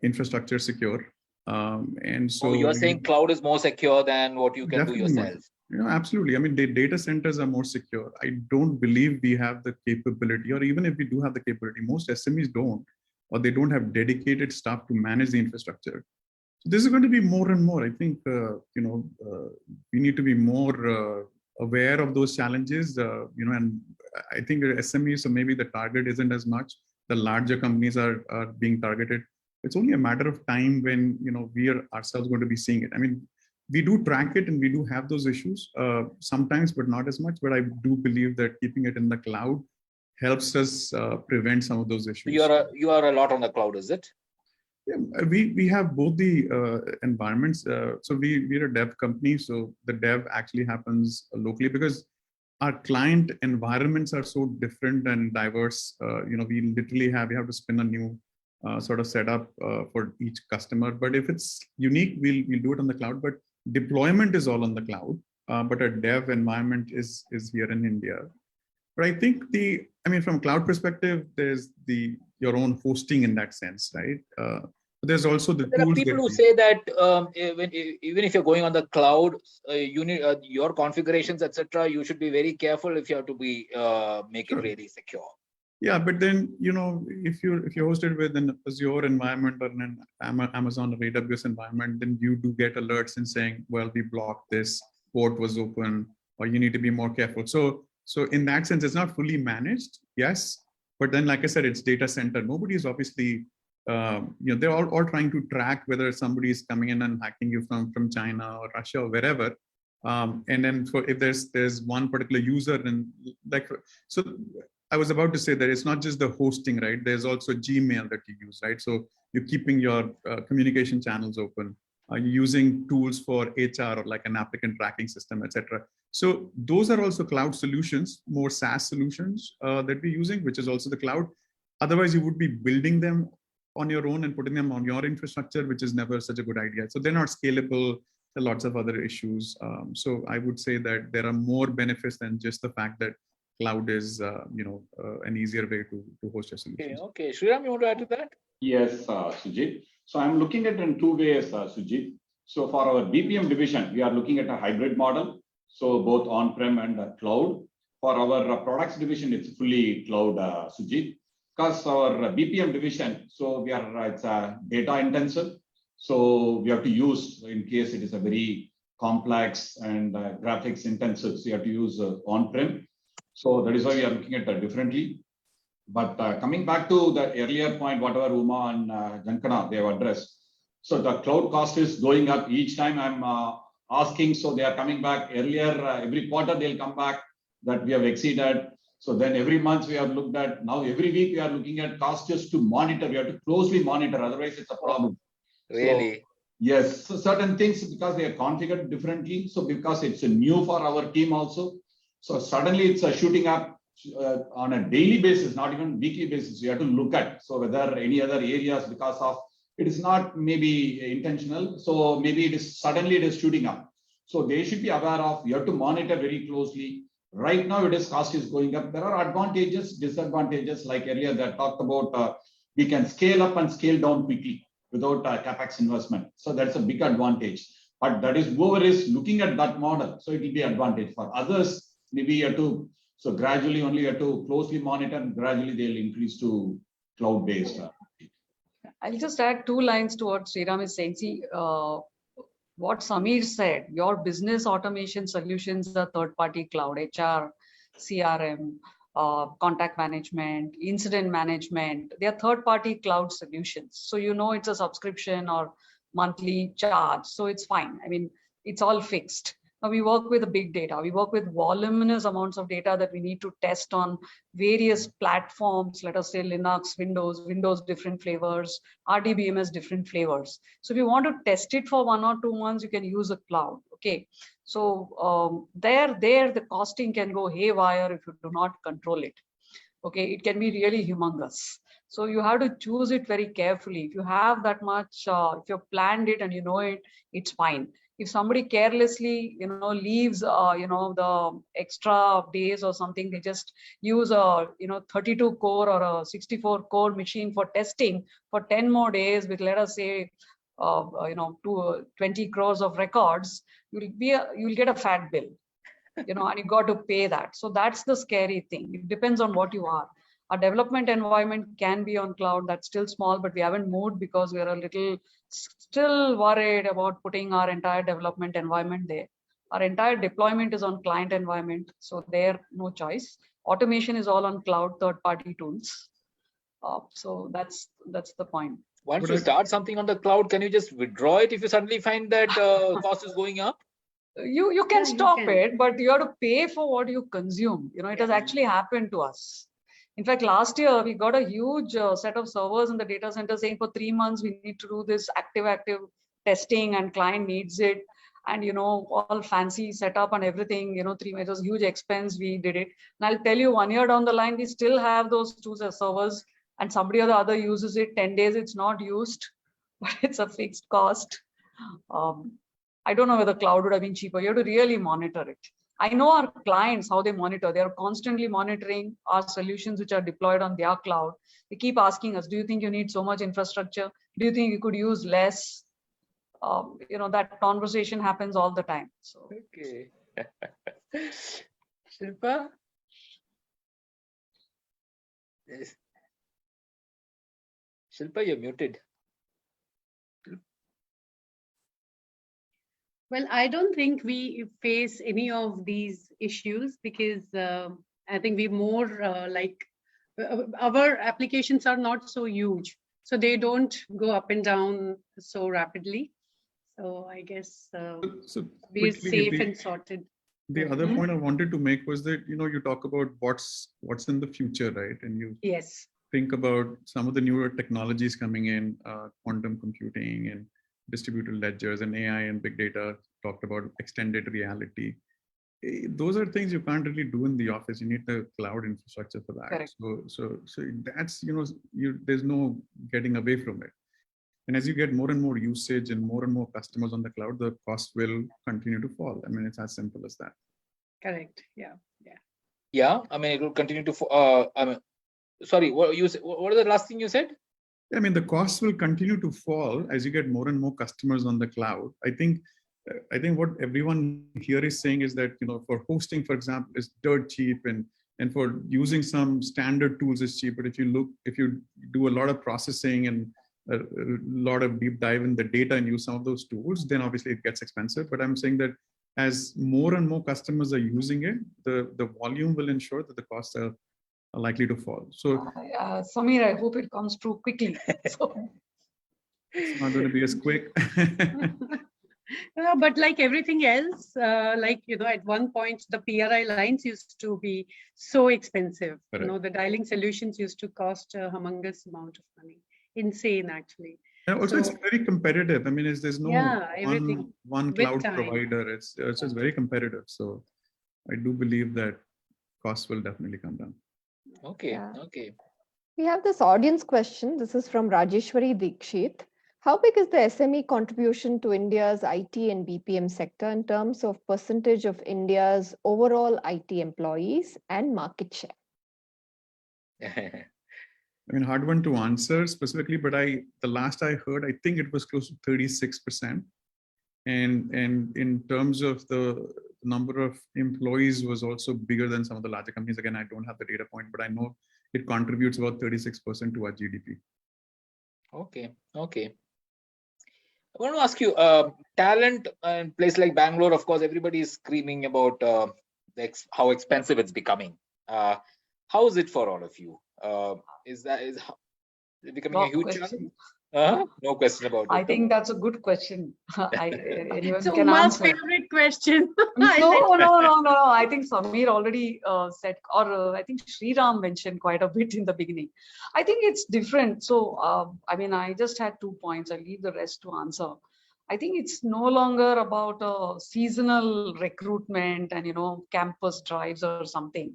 infrastructure secure. And so you're saying cloud is more secure than what you can do yourself. Absolutely. The data centers are more secure. I don't believe we have the capability, or even if we do have the capability, most SMEs don't, or they don't have dedicated staff to manage the infrastructure. So this is going to be more and more. I think, we need to be more aware of those challenges, and I think SMEs, so maybe the target isn't as much. The larger companies are being targeted. It's only a matter of time when we are ourselves going to be seeing it. We do track it and we do have those issues sometimes, but not as much. But I do believe that keeping it in the cloud helps us prevent some of those issues. You are a lot on the cloud, is it? Yeah, we have both the environments. So we're a dev company, so the dev actually happens locally because our client environments are so different and diverse. We literally we have to spin a new sort of setup for each customer. But if it's unique, we'll do it on the cloud. But deployment is all on the cloud. But a dev environment is here in India. But I think from a cloud perspective, there's your own hosting in that sense, right? There's also the there are people who say that even if you're going on the cloud, you need your configurations, etc. You should be very careful if you have to be make it really secure. Yeah, but then if you host it with an Azure environment or an Amazon or AWS environment, then you do get alerts and saying, well, we blocked this, port was open, or you need to be more careful. So in that sense, it's not fully managed, yes, but then like I said, it's data center. Nobody is obviously they're all trying to track whether somebody is coming in and hacking you from China or Russia or wherever. And then if there's one particular user, and so I was about to say that it's not just the hosting, right? There's also Gmail that you use, right? So you're keeping your communication channels open. You're using tools for HR or like an applicant tracking system, etc. So those are also cloud solutions, more SaaS solutions that we're using, which is also the cloud. Otherwise, you would be building them on your own and putting them on your infrastructure, which is never such a good idea. So they're not scalable. There are lots of other issues. So I would say that there are more benefits than just the fact that cloud is, an easier way to host your solutions. Okay. Sriram, you want to add to that? Yes, Sujit. So I'm looking at it in two ways, Sujit. So for our BPM division, we are looking at a hybrid model. So both on-prem and cloud. For our products division, it's fully cloud, Sujit. Because our BPM division, so it's data intensive. So we have to use, in case it is a very complex and graphics intensive, so you have to use on-prem. So that is why we are looking at that differently. But coming back to the earlier point, whatever Uma and Jhankhana, they have addressed. So the cloud cost is going up each time I'm asking. So they are coming back earlier, every quarter they'll come back that we have exceeded. So then every month we have looked at, now every week we are looking at costs just to monitor. We have to closely monitor, otherwise it's a problem. Really? So, yes, so certain things because they are configured differently. So because it's new for our team also. So suddenly it's shooting up on a daily basis, not even weekly basis. You have to look at, so whether any other areas, because of, it is not maybe intentional. So maybe it is shooting up. So they should be aware of, you have to monitor very closely. Right now, cost is going up. There are advantages, disadvantages, like earlier that talked about, we can scale up and scale down quickly without capex investment. So that's a big advantage. But that is whoever is looking at that model. So it will be advantage for others. Maybe you have to, so gradually only you have to closely monitor and gradually they'll increase to cloud-based. I'll just add 2 lines to what Sriram is saying. See, what Samir said, your business automation solutions are third-party cloud, HR, CRM, contact management, incident management. They are third-party cloud solutions. So it's a subscription or monthly charge. So it's fine. I mean, it's all fixed. Now we work with big data. We work with voluminous amounts of data that we need to test on various platforms. Let us say Linux, Windows different flavors, RDBMS different flavors. So if you want to test it for 1 or 2 months, you can use a cloud. Okay. So there the costing can go haywire if you do not control it. Okay, it can be really humongous. So you have to choose it very carefully. If you have that much, if you've planned it and you know it, it's fine. If somebody carelessly, leaves, the extra days or something, they just use a, 32 core or a 64 core machine for testing for 10 more days with, let us say, 20 crores of records, you'll get a fat bill, and you got to pay that. So that's the scary thing. It depends on what you are. Our development environment can be on cloud. That's still small, but we haven't moved because we're a little still worried about putting our entire development environment there. Our entire deployment is on client environment. So there, no choice. Automation is all on cloud, third-party tools. So that's the point. Once you start something on the cloud, can you just withdraw it if you suddenly find that cost is going up? You can stop it, but you have to pay for what you consume. It has actually happened to us. In fact, last year, we got a huge set of servers in the data center saying for 3 months, we need to do this active testing and client needs it. And, all fancy setup and everything, 3 months, it was huge expense. We did it. And I'll tell you, 1 year down the line, we still have those 2 servers and somebody or the other uses it. 10 days, it's not used, but it's a fixed cost. I don't know whether cloud would have been cheaper. You have to really monitor it. I know our clients, how they monitor. They are constantly monitoring our solutions which are deployed on their cloud. They keep asking us, do you think you need so much infrastructure? Do you think you could use less? That conversation happens all the time. So. Okay. Shilpa? Yes. Shilpa, you're muted. Well, I don't think we face any of these issues because I think we more our applications are not so huge. so they don't go up and down so rapidly. So I guess So we're quickly, safe and sorted. the other point I wanted to make was that, you talk about what's in the future, right? And you Yes. think about some of the newer technologies coming in, quantum computing and distributed ledgers and AI and big data, talked about extended reality. Those are things you can't really do in the office. You need the cloud infrastructure for that. Correct. So that's, there's no getting away from it. And as you get more and more usage and more customers on the cloud, the cost will continue to fall. I mean, it's as simple as that. Correct. Yeah. Yeah, I mean, it will continue to. I mean, sorry, what is the last thing you said? I mean, the costs will continue to fall as you get more and more customers on the cloud. I think what everyone here is saying is that, for hosting, for example, is dirt cheap, and for using some standard tools is cheap. But if you do a lot of processing and a lot of deep dive in the data and use some of those tools, then obviously it gets expensive. But I'm saying that as more and more customers are using it, the volume will ensure that the costs are likely to fall. So Samir, I hope it comes through quickly. So. It's not going to be as quick. But like everything else, at one point, the PRI lines used to be so expensive. Correct. The dialing solutions used to cost a humongous amount of money. Insane, actually. And also, it's very competitive. I mean, there's no one cloud provider. It's just very competitive. So I do believe that costs will definitely come down. Okay. Yeah. Okay. We have this audience question. This is from Rajeshwari Dikshit. How big is the SME contribution to India's IT and BPM sector in terms of percentage of India's overall IT employees and market share? I mean, hard one to answer specifically, but the last I heard, I think it was close to 36%. And in terms of the number of employees was also bigger than some of the larger companies. Again, I don't have the data point, but I know it contributes about 36% to our GDP. Okay. I want to ask you, talent in place like Bangalore, of course, everybody is screaming about how expensive it's becoming. How is it for all of you? Is it becoming a huge challenge? No question about it. I think that's a good question. Anyone so can Uma's answer. favorite question. No. I think Samir already said, or I think Sriram mentioned quite a bit in the beginning. I think it's different. So, I just had 2 points. I'll leave the rest to answer. I think it's no longer about seasonal recruitment and, campus drives or something.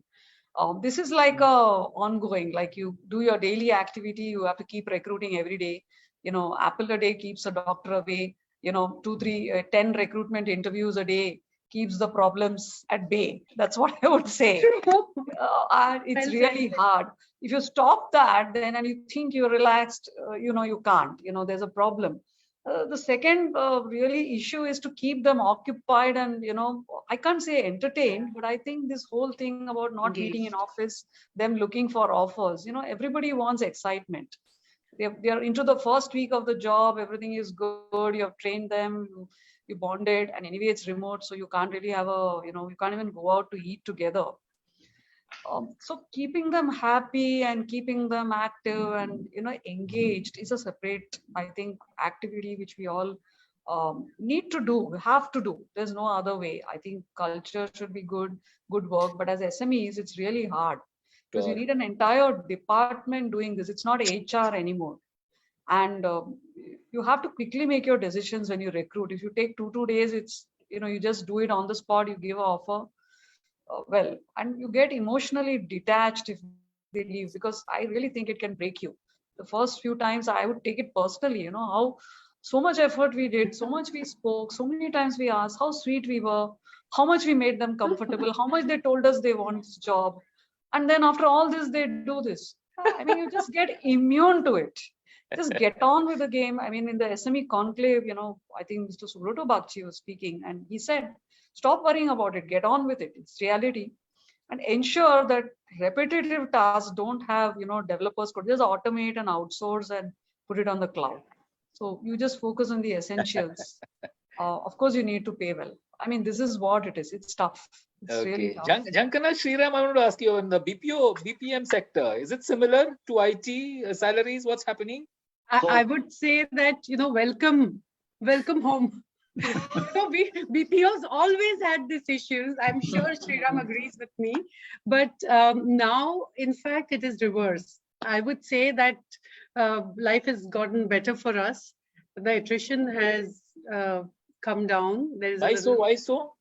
This is like ongoing, like you do your daily activity, you have to keep recruiting every day. Apple a day keeps a doctor away. 2, 3, 10 recruitment interviews a day keeps the problems at bay. That's what I would say. It's really hard. If you stop that, then and you think you're relaxed, you can't. There's a problem. The second really issue is to keep them occupied and, I can't say entertained, but I think this whole thing about not meeting in office, them looking for offers, everybody wants excitement. They are into the first week of the job, everything is good, you have trained them, you bonded, and anyway it's remote, so you can't really have you can't even go out to eat together. So keeping them happy and keeping them active and engaged is a separate, I think, activity which we all need to do. We have to do. There's no other way. I think culture should be good work, but as SMEs, it's really hard because you need an entire department doing this. It's not HR anymore, and you have to quickly make your decisions when you recruit. If you take 2 days, it's you just do it on the spot. You give an offer. And you get emotionally detached if they leave, because I really think it can break you. The first few times I would take it personally, how so much effort we did, so much we spoke, so many times we asked, how sweet we were, how much we made them comfortable, how much they told us they want this job. And then after all this, they do this. You just get immune to it. Just get on with the game. In the SME conclave, I think Mr. Subroto Bagchi was speaking, and he said, stop worrying about it, get on with it. It's reality. And ensure that repetitive tasks don't have, developers could just automate and outsource and put it on the cloud. So you just focus on the essentials. Of course, you need to pay well. This is what it is. It's tough. It's really tough. Jhankhana, Sriram, I want to ask you, in the BPM sector, is it similar to IT salaries? What's happening? I would say that, welcome home. BPOs always had these issues. I'm sure Sriram agrees with me. But now, in fact, it is reverse. I would say that life has gotten better for us. The attrition has come down. There is Why so? Why so?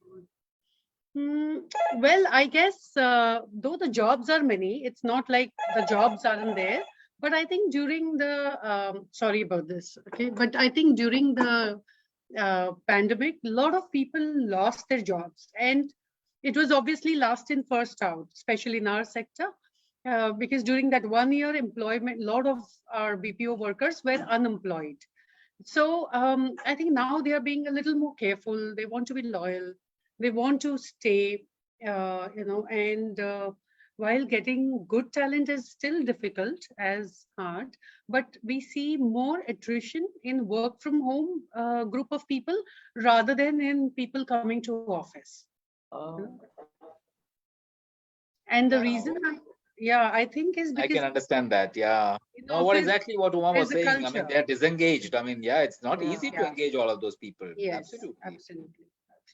Well, I guess though the jobs are many, it's not like the jobs aren't there. But I think during the sorry about this, okay. But I think during the pandemic, a lot of people lost their jobs, and it was obviously last in, first out, especially in our sector, because during that 1 year employment, a lot of our BPO workers were unemployed. So I think now they are being a little more careful. They want to be loyal. They want to stay, and while getting good talent is still difficult as hard, but we see more attrition in work from home group of people rather than in people coming to office. And the reason, I think is because I can understand that. Yeah. No, what exactly what Uma was saying. I mean, they're disengaged. I mean, it's not easy to engage all of those people. Yes, absolutely.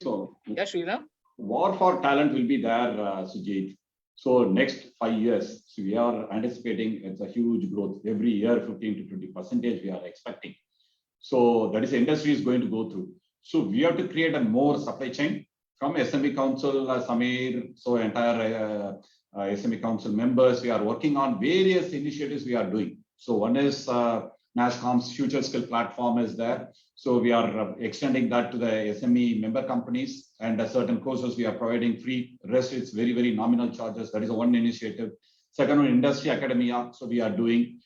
So, yeah, Sriram. War for talent will be there, Sujit. So next 5 years, so we are anticipating it's a huge growth every year, 15 to 20% we are expecting. So that is the industry is going to go through. So we have to create a more supply chain from SME Council, Samir, so entire SME Council members. We are working on various initiatives we are doing. So one is NASSCOM's Future Skill Platform is there. So we are extending that to the SME member companies, and certain courses we are providing free. Rest it's very, very nominal charges. That is one initiative. Second one, Industry Academia. So we are doing.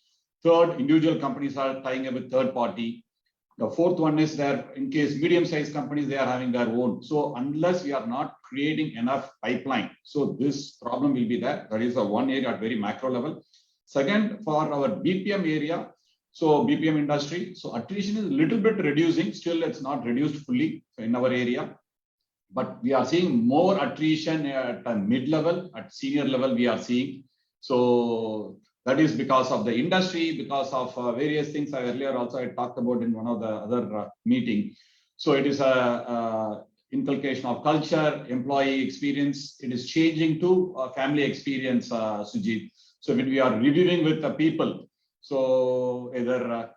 Third, individual companies are tying up with third party. The fourth one is that in case medium-sized companies, they are having their own. So unless we are not creating enough pipeline, so this problem will be there. That is the one area at very macro level. Second, for our BPM area, so BPM industry, so attrition is a little bit reducing. Still, it's not reduced fully in our area. But we are seeing more attrition at a mid-level, at senior level we are seeing. So that is because of the industry, because of various things I earlier also I talked about in one of the other meeting. So it is a inculcation of culture, employee experience. It is changing to a family experience, Sujit. So when we are reviewing with the people, so either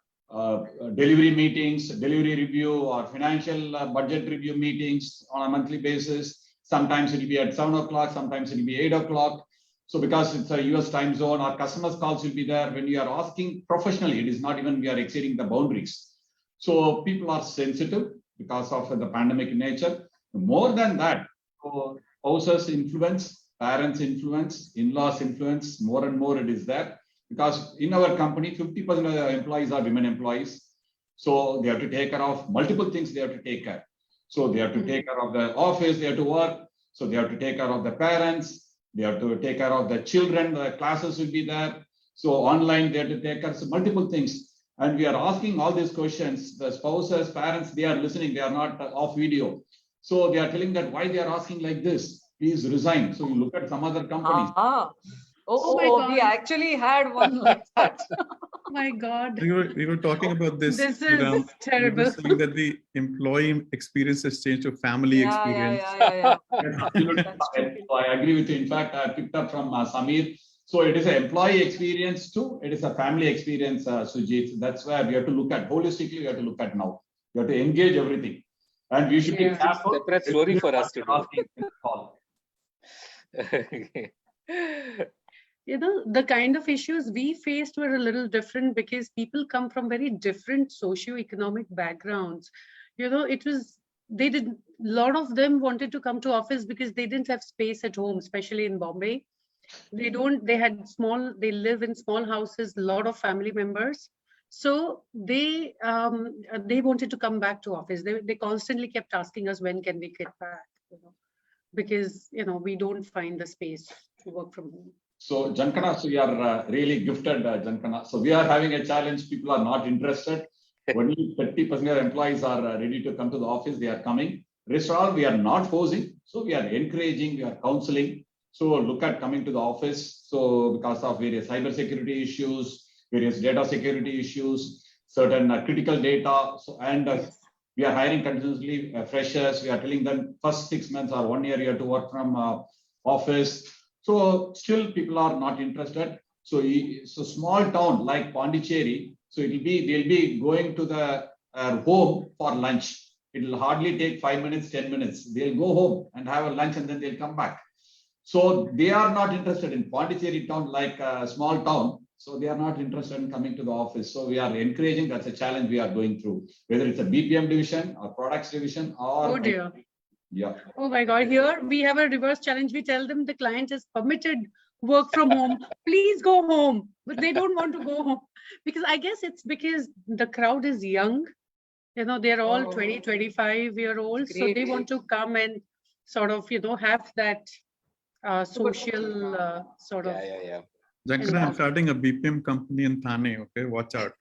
delivery meetings, delivery review, or financial budget review meetings on a monthly basis. Sometimes it will be at 7 o'clock, sometimes it will be 8 o'clock. So because it's a US time zone, our customers' calls will be there. When we are asking professionally, it is not even we are exceeding the boundaries. So people are sensitive because of the pandemic nature. More than that, spouses influence, parents influence, in-laws influence, more and more it is there. Because in our company, 50% of the employees are women employees. So they have to take care of multiple things they have to take care. So they have to take care of the office, they have to work. So they have to take care of the parents. They have to take care of the children, the classes will be there. So online, they have to take care of multiple things. And we are asking all these questions. The spouses, parents, they are listening. They are not off video. So they are telling that why they are asking like this. Please resign. So you look at some other companies. We actually had one like that. Oh my God. We were talking about this. This is terrible. We were saying that the employee experience has changed to family experience. Yeah. So I agree with you. In fact, I picked up from Samir. So it is an employee experience too. It is a family experience, Sujit. That's where we have to look at holistically. We have to look at now. We have to engage everything, and we should be careful. Separate story for us to do. The kind of issues we faced were a little different because people come from very different socio-economic backgrounds. A lot of them wanted to come to office because they didn't have space at home, especially in Bombay. They live in small houses, a lot of family members. So they wanted to come back to office. They constantly kept asking us, when can we get back? Because, we don't find the space to work from home. So Jhankhana, so we are really gifted, Jhankhana. So we are having a challenge. People are not interested. Only 30% of employees are ready to come to the office. They are coming. Rest of all, we are not forcing. So we are encouraging, we are counseling. So look at coming to the office. So because of various cybersecurity issues, various data security issues. certain critical data. So, and we are hiring continuously freshers. We are telling them first 6 months or 1 year you have to work from office. So still people are not interested. So, so small town like Pondicherry, so they'll be going to the home for lunch. It will hardly take 5 minutes, 10 minutes. They'll go home and have a lunch and then they'll come back. So they are not interested in Pondicherry town like a small town. So they are not interested in coming to the office. So we are encouraging, that's a challenge we are going through, whether it's a BPM division or products division or. Oh dear. Yeah. Oh my God, here we have a reverse challenge. We tell them the client is permitted work from home. Please go home. But they don't want to go home because I guess it's because the crowd is young. You know, they're all 20, 25-year-olds. So they want to come and sort of, you know, have that social sort of. Jhankhana, I'm starting a BPM company in Thane. Okay, watch out.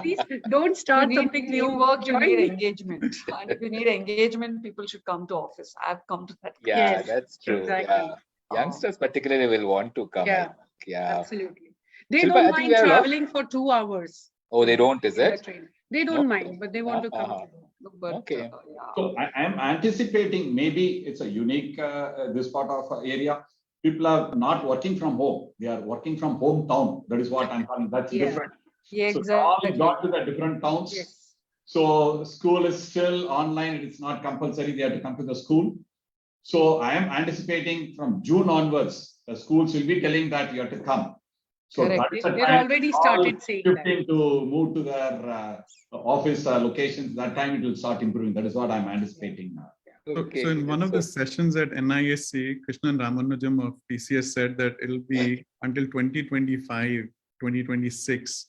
Please don't start something new. Work, you need engagement. And if you need engagement, people should come to office. I've come to that. Yeah, Yes, that's true. exactly. Yeah. Youngsters particularly will want to come. Yeah, Yeah. absolutely. They Shilpa, don't mind traveling for 2 hours. Oh, they don't, is in the it? train. They don't mind, but they want to come. But, Okay. So I am anticipating maybe it's a unique this part of area. People are not working from home; they are working from hometown. That is what I'm calling. That's different. Yeah, So exactly. all got to the different towns. Yes. So school is still online. It's not compulsory. They have to come to the school. So I am anticipating from June onwards, the schools will be telling that you have to come. So Correct. that is the They've time already all started saying that. shifting to move to their office locations. That time it will start improving. That is what I'm anticipating now. So in one of the sessions at NISC, Krishnan Ramanujam of TCS said that it'll be until 2025, 2026.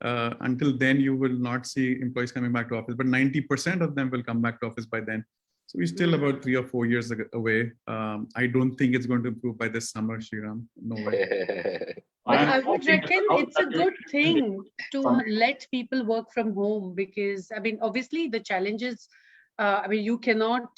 Until then, you will not see employees coming back to office, but 90% of them will come back to office by then. So we're still about 3 or 4 years away. I don't think it's going to improve by this summer, Sriram. No way. But I would reckon it's a good thing to let people work from home because, I mean, obviously the challenges, I mean, you cannot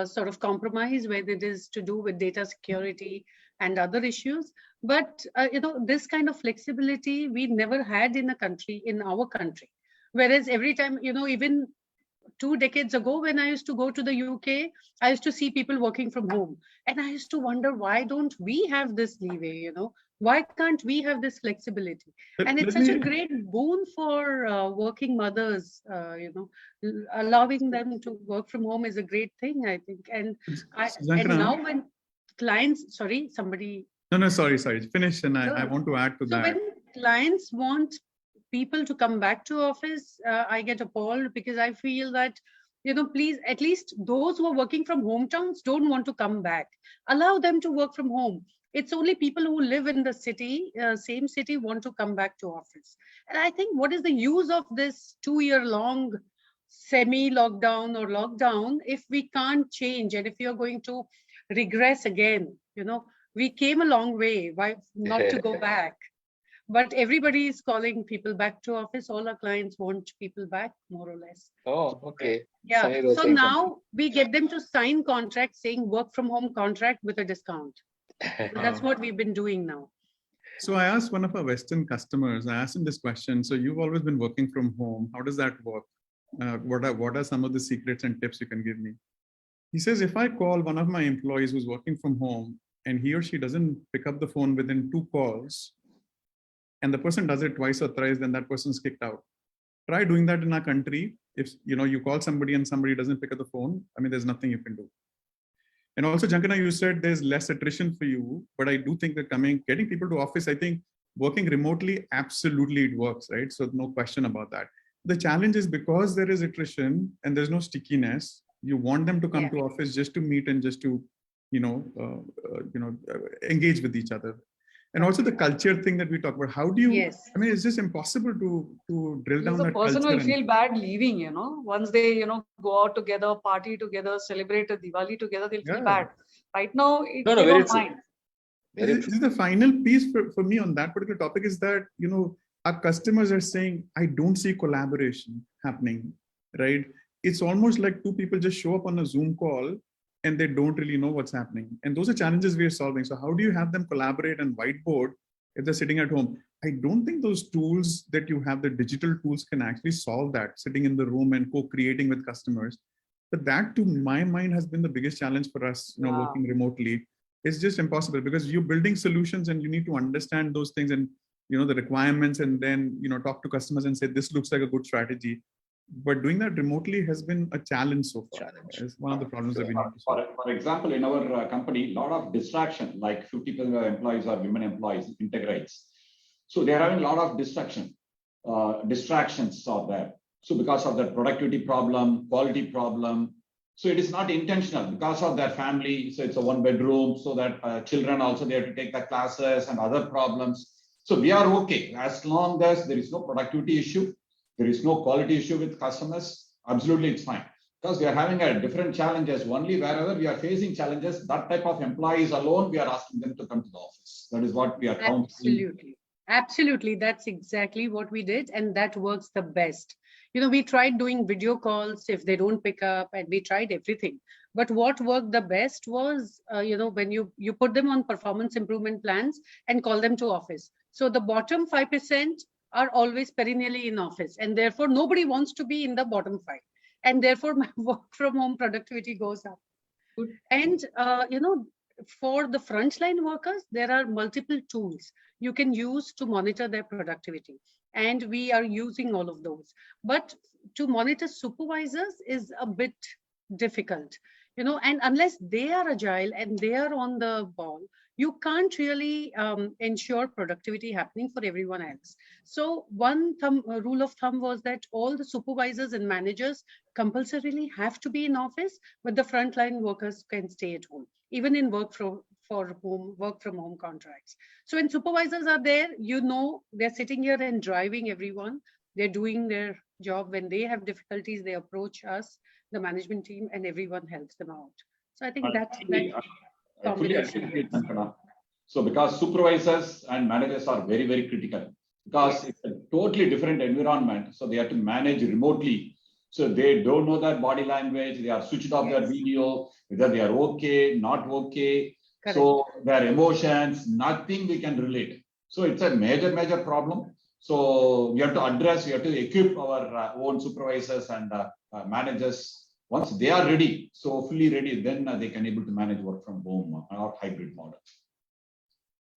sort of compromise when it is to do with data security and other issues. But, you know, this kind of flexibility we never had in our country. Whereas every time, you know, even 2 decades ago, when I used to go to the UK, I used to see people working from home. And I used to wonder, why don't we have this leeway, you know? Why can't we have this flexibility? And it's such a great boon for working mothers, you know, allowing them to work from home is a great thing, I think. And now when clients, sorry, somebody. No, sorry. Finish. And I want to add to that. So when clients want people to come back to office, I get appalled because I feel that, you know, please, at least those who are working from hometowns don't want to come back. Allow them to work from home. It's only people who live in the city, same city, want to come back to office. And I think what is the use of this 2-year-long semi-lockdown or lockdown if we can't change and if you're going to regress again? You know, we came a long way. Why not to go back? But everybody is calling people back to office. All our clients want people back, more or less. Oh, okay. Yeah. So now we get them to sign contracts saying work from home contract with a discount. So that's what we've been doing now. So I asked one of our Western customers, I asked him this question. So you've always been working from home. How does that work? What are some of the secrets and tips you can give me? He says, if I call one of my employees who's working from home and he or she doesn't pick up the phone within 2 calls, and the person does it twice or thrice, then that person's kicked out. Try doing that in our country. If you call somebody and somebody doesn't pick up the phone, I mean, there's nothing you can do. And also, Jhankhana, you said there's less attrition for you, but I do think that getting people to office, I think working remotely, absolutely it works, right? So no question about that. The challenge is because there is attrition and there's no stickiness, you want them to come to office just to meet and just to, engage with each other. And also the culture thing that we talk about. How do you, I mean, it's just impossible to drill down that culture. The person will feel bad leaving, you know, once they, go out together, party together, celebrate a Diwali together, they'll feel bad. Right now, they don't mind. This is the final piece for me on that particular topic is that, our customers are saying, I don't see collaboration happening, right? It's almost like 2 people just show up on a Zoom call and they don't really know what's happening. And those are challenges we are solving. So how do you have them collaborate and whiteboard if they're sitting at home. I don't think those tools that you have, the digital tools, can actually solve that, sitting in the room and co-creating with customers. But that, to my mind, has been the biggest challenge for us, working remotely. It's just impossible because you're building solutions and you need to understand those things and, the requirements, and then, talk to customers and say, this looks like a good strategy. But doing that remotely has been a challenge so far. It's one of the problems that we need to solve. For example, in our company, a lot of distraction, like 50% of employees are women employees, Integra. So they are having a lot of distractions are there. So because of that productivity problem, quality problem, so it is not intentional because of their family. So it's a 1-bedroom, so that children also, they have to take the classes and other problems. So we are okay as long as there is no productivity issue, there is no quality issue with customers. Absolutely, it's fine. Because we are having a different challenges. Only wherever we are facing challenges, that type of employees alone, we are asking them to come to the office. That is what we are counting. Absolutely. Absolutely. That's exactly what we did. And that works the best. We tried doing video calls if they don't pick up, and we tried everything. But what worked the best was, when you put them on performance improvement plans and call them to office. So the bottom 5% are always perennially in office, and therefore nobody wants to be in the bottom 5. And therefore my work from home productivity goes up. And, for the frontline workers, there are multiple tools you can use to monitor their productivity. And we are using all of those. But to monitor supervisors is a bit difficult, and unless they are agile and they are on the ball, you can't really ensure productivity happening for everyone else. So one rule of thumb was that all the supervisors and managers compulsorily have to be in office, but the frontline workers can stay at home, even in work from home contracts. So when supervisors are there, they're sitting here and driving everyone. They're doing their job. When they have difficulties, they approach us, the management team, and everyone helps them out. So I think I fully agree with you, Jhankhana. So because supervisors and managers are very, very critical, because it's a totally different environment. So they have to manage remotely. So they don't know that body language. They are switched off their video, whether they are okay, not okay. Correct. So their emotions, nothing we can relate. So it's a major, major problem. So we have to equip our own supervisors and managers. Once they are ready, so fully ready, then they can able to manage work from home or hybrid model.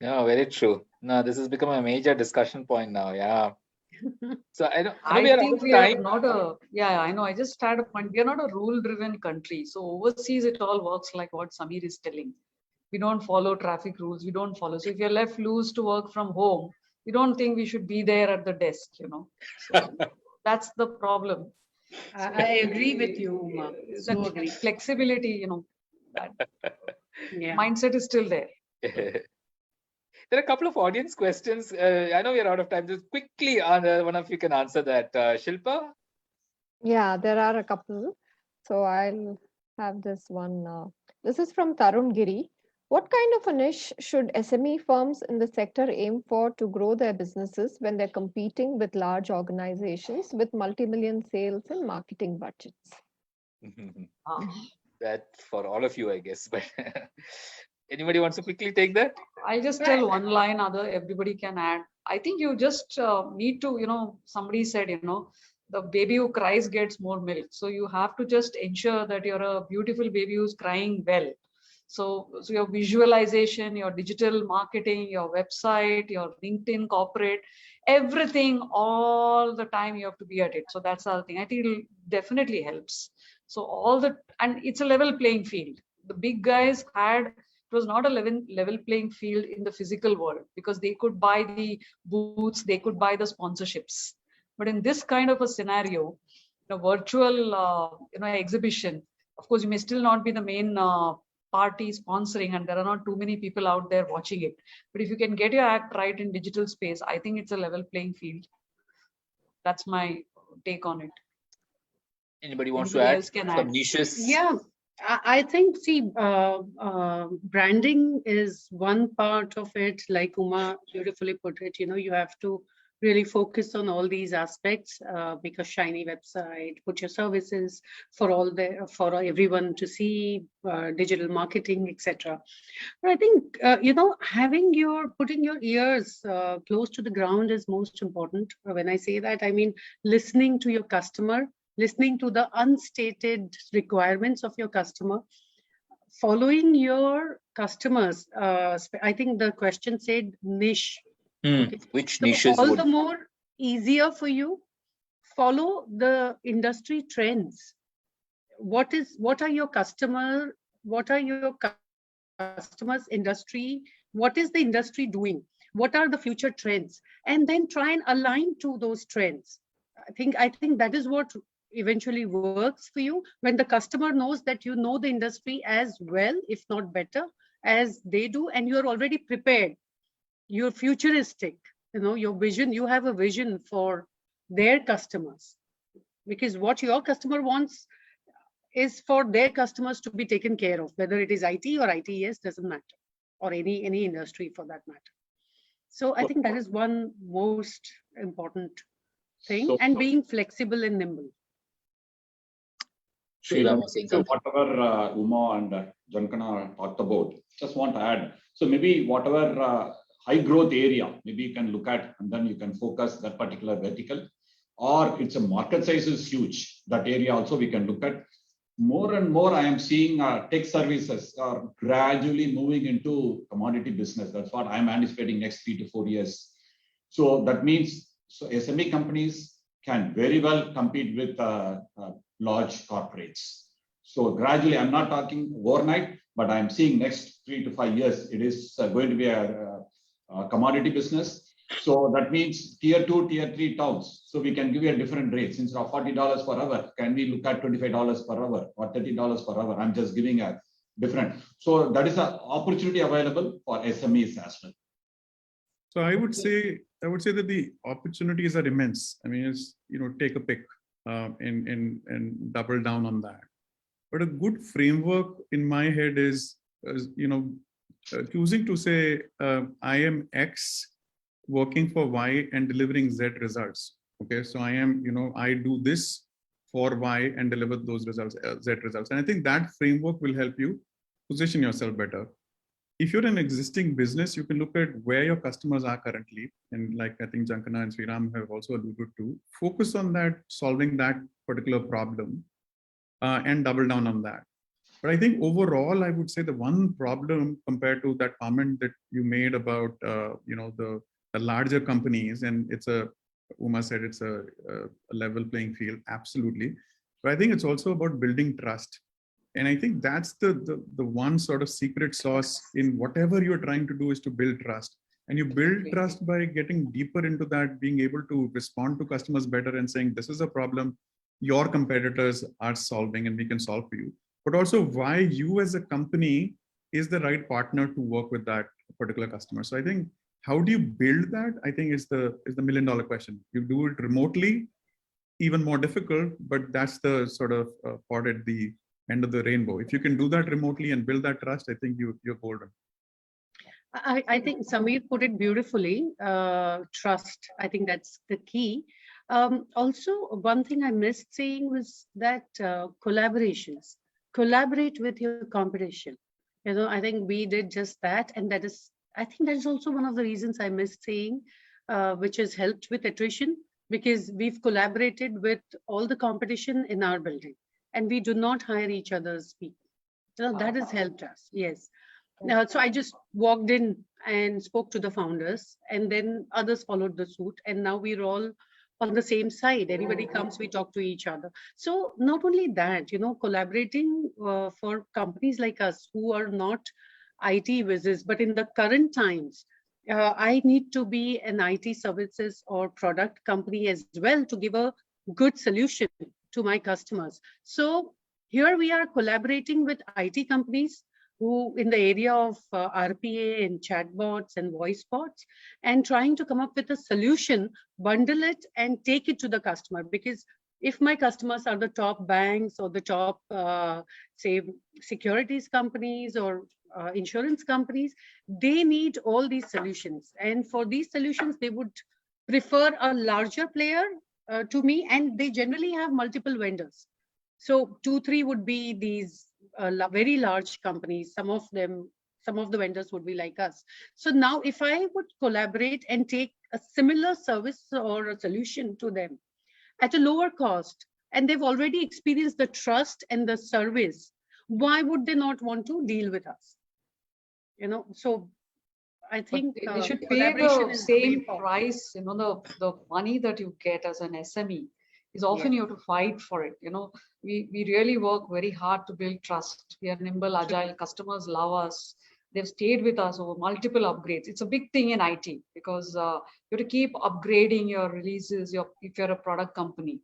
Yeah, very true. No, this has become a major discussion point now. Yeah. So I think we are not a, I know. I just had a point. We are not a rule-driven country. So overseas, it all works like what Samir is telling. We don't follow traffic rules. We don't follow. So if you're left loose to work from home, we don't think we should be there at the desk, So that's the problem. I agree with you, Uma. So agree. Flexibility, that mindset is still there. There are a couple of audience questions. I know we are out of time. Just quickly, one of you can answer that. Shilpa? Yeah, there are a couple. So I'll have this one. This is from Tarun Giri. What kind of a niche should SME firms in the sector aim for to grow their businesses when they're competing with large organizations with multi-million sales and marketing budgets? That for all of you, I guess. But anybody wants to quickly take that? I'll just tell one line, everybody can add. I think you just need to, somebody said, the baby who cries gets more milk. So you have to just ensure that you're a beautiful baby who's crying well. So your visualization, your digital marketing, your website, your LinkedIn corporate, everything all the time you have to be at it. So that's the other thing. I think it definitely helps. So and it's a level playing field. The big guys it was not a level playing field in the physical world because they could buy the booths, they could buy the sponsorships. But in this kind of a scenario, virtual, exhibition, of course, you may still not be the main party sponsoring, and there are not too many people out there watching it. But if you can get your act right in digital space, I think it's a level playing field. That's my take on it. Anybody wants to add some niches? Yeah, I think, branding is one part of it. Like Uma beautifully put it, you have to really focus on all these aspects, make a shiny website, put your services for everyone to see, digital marketing, etc. But I think putting your ears close to the ground is most important. When I say that, I mean listening to your customer, listening to the unstated requirements of your customer, following your customers. I think the question said niche. Okay. Which So niches all would the more easier for you, follow the industry trends. What are your customers industry? What is the industry doing? What are the future trends? And then try and align to those trends. I think that is what eventually works for you, when the customer knows that you know the industry as well, if not better, as they do, and you're already prepared. You're futuristic, your vision, you have a vision for their customers, because what your customer wants is for their customers to be taken care of, whether it is IT or ITES, doesn't matter, or any industry for that matter. So I think that is one most important thing, and being flexible and nimble. Sriram was saying so something. whatever Uma and Jhankhana talked about, just want to add. So maybe whatever high growth area, maybe you can look at, and then you can focus that particular vertical, or it's a market size is huge. That area also we can look at. More and more, I am seeing tech services are gradually moving into commodity business. That's what I'm anticipating next 3 to 4 years. So that means SME companies can very well compete with large corporates. So gradually, I'm not talking overnight, but I'm seeing next 3 to 5 years, it is going to be a commodity business. So that means tier 2, tier 3 towns. So we can give you a different rate. Instead of $40 per hour, can we look at $25 per hour or $30 per hour? I'm just giving a different. So that is an opportunity available for SMEs as well. So I would say that the opportunities are immense. I mean, it's, take a pick and double down on that. But a good framework in my head is choosing to say, I am X working for Y and delivering Z results. Okay, so I do this for Y and deliver those results, Z results. And I think that framework will help you position yourself better. If you're an existing business, you can look at where your customers are currently. And like I think Jhankhana and Sriram have also alluded to, focus on that, solving that particular problem and double down on that. But I think overall, I would say the one problem compared to that comment that you made about, the larger companies, and Uma said it's a level playing field, absolutely. But I think it's also about building trust. And I think that's the one sort of secret sauce in whatever you're trying to do is to build trust. And you build trust by getting deeper into that, being able to respond to customers better and saying, this is a problem your competitors are solving and we can solve for you. But also why you as a company is the right partner to work with that particular customer. So I think, how do you build that? I think is the $1 million question. You do it remotely, even more difficult, but that's the sort of part at the end of the rainbow. If you can do that remotely and build that trust, I think you're golden. I think Samir put it beautifully. Trust. I think that's the key. Also, one thing I missed saying was that collaborations. Collaborate with your competition. I think we did just that, and I think that is also one of the reasons I missed saying, which has helped with attrition, because we've collaborated with all the competition in our building, and we do not hire each other's people. That has helped us. Yes. So I just walked in and spoke to the founders, and then others followed the suit, and now we're all on the same side. Anybody comes, we talk to each other. So not only that, collaborating for companies like us who are not IT whizzes, but in the current times, I need to be an IT services or product company as well to give a good solution to my customers. So here we are collaborating with IT companies who in the area of RPA and chatbots and voice bots, and trying to come up with a solution, bundle it and take it to the customer. Because if my customers are the top banks or the top, say, securities companies or insurance companies, they need all these solutions. And for these solutions, they would prefer a larger player to me, and they generally have multiple vendors. So 2-3 would be these very large companies. Some of the vendors would be like us. So now if I would collaborate and take a similar service or a solution to them at a lower cost, and they've already experienced the trust and the service, why would they not want to deal with us? So I think they should pay collaboration the is same way price. The money that you get as an SME is often you have to fight for it. We really work very hard to build trust. We are nimble, agile. Customers love us. They've stayed with us over multiple upgrades. It's a big thing in IT because you have to keep upgrading your releases if you're a product company.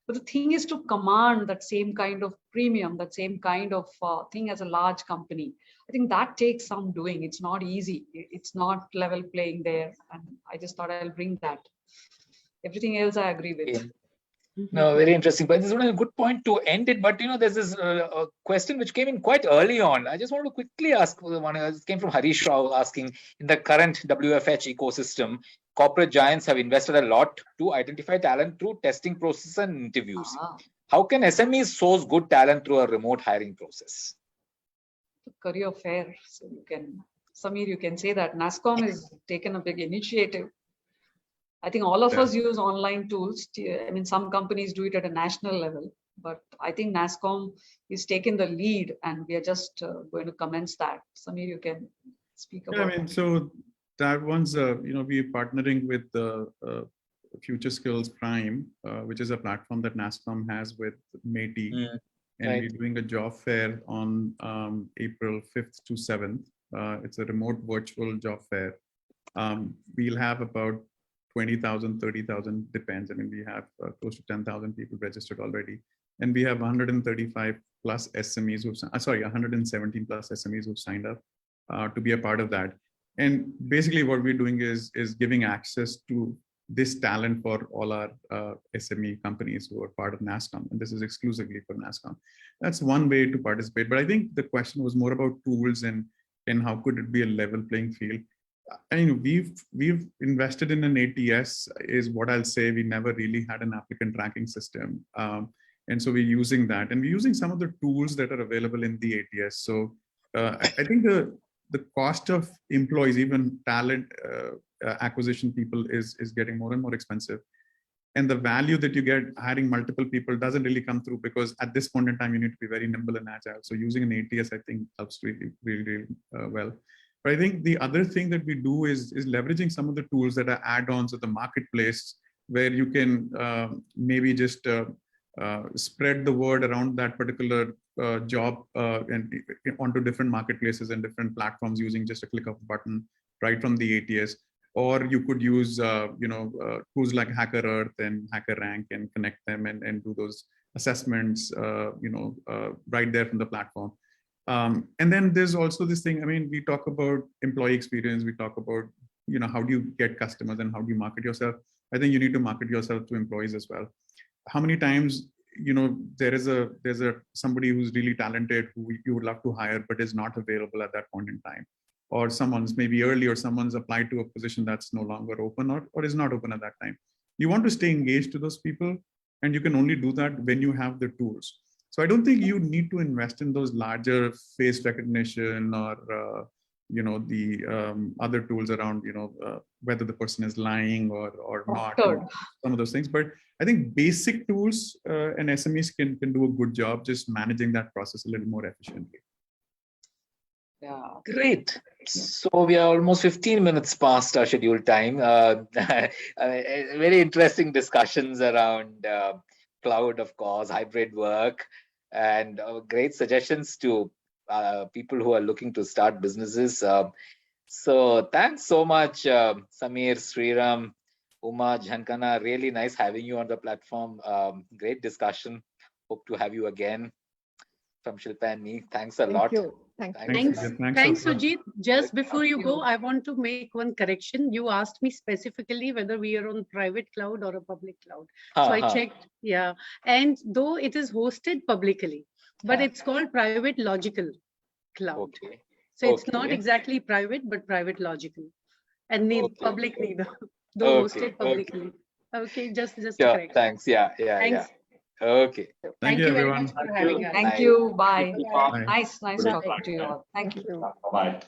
But the thing is to command that same kind of premium, that same kind of thing as a large company. I think that takes some doing. It's not easy. It's not level playing there. And I just thought I'll bring that. Everything else I agree with. Yeah. No, very interesting. But this is a good point to end it. But there's this question which came in quite early on. I just wanted to quickly ask one. It came from Harish Rao asking, in the current WFH ecosystem, corporate giants have invested a lot to identify talent through testing process and interviews. How can SMEs source good talent through a remote hiring process? Career fair. So Samir, you can say that NASSCOM has taken a big initiative. I think all of us use online tools. I mean, some companies do it at a national level, but I think NASSCOM is taking the lead, and we are just going to commence that. Samir, you can speak about it. So that one's, we're partnering with Future Skills Prime, which is a platform that NASSCOM has with METI. And we're doing a job fair on April 5th to 7th. It's a remote virtual job fair. We'll have about 20,000, 30,000, depends. I mean, we have close to 10,000 people registered already. And we have 135 plus SMEs, 117 plus SMEs who've signed up to be a part of that. And basically what we're doing is giving access to this talent for all our SME companies who are part of NASSCOM. And this is exclusively for NASSCOM. That's one way to participate. But I think the question was more about tools and how could it be a level playing field. I mean, we've invested in an ATS is what I'll say. We never really had an applicant tracking system. And so we're using that, and we're using some of the tools that are available in the ATS. So I think the cost of employees, even talent acquisition people is getting more and more expensive. And the value that you get hiring multiple people doesn't really come through, because at this point in time, you need to be very nimble and agile. So using an ATS, I think helps really, really well. But I think the other thing that we do is leveraging some of the tools that are add-ons of the marketplace, where you can maybe just spread the word around that particular job and onto different marketplaces and different platforms using just a click of a button right from the ATS. Or you could use tools like Hacker Earth and Hacker Rank and connect them and do those assessments right there from the platform. And then there's also this thing, I mean, we talk about employee experience, we talk about, how do you get customers and how do you market yourself? I think you need to market yourself to employees as well. How many times, there's somebody who's really talented who you would love to hire, but is not available at that point in time. Or someone's maybe early, or someone's applied to a position that's no longer open or is not open at that time. You want to stay engaged to those people, and you can only do that when you have the tools. So I don't think you need to invest in those larger face recognition or, the other tools around, whether the person is lying or not, some of those things. But I think basic tools and SMEs can do a good job just managing that process a little more efficiently. Yeah, great. So we are almost 15 minutes past our scheduled time. Very interesting discussions around cloud, of course, hybrid work, and great suggestions to people who are looking to start businesses. So thanks so much, Samir, Sriram, Uma, Jhankhana. Really nice having you on the platform. Great discussion. Hope to have you again. From Shilpa and me. Thanks a lot. Thanks, Sujit. Just before you go, I want to make one correction. You asked me specifically whether we are on private cloud or a public cloud. So I checked, yeah. And though it is hosted publicly, but it's called private logical cloud. So it's not exactly private, but private logical. And public neither. Though Okay, hosted publicly. Okay, just to Sure, correct. thanks. Yeah. Thanks. Okay. Thank you very everyone. much for having us. Thank you. Bye. Bye. Nice Good talking to you all. Thank you. Bye.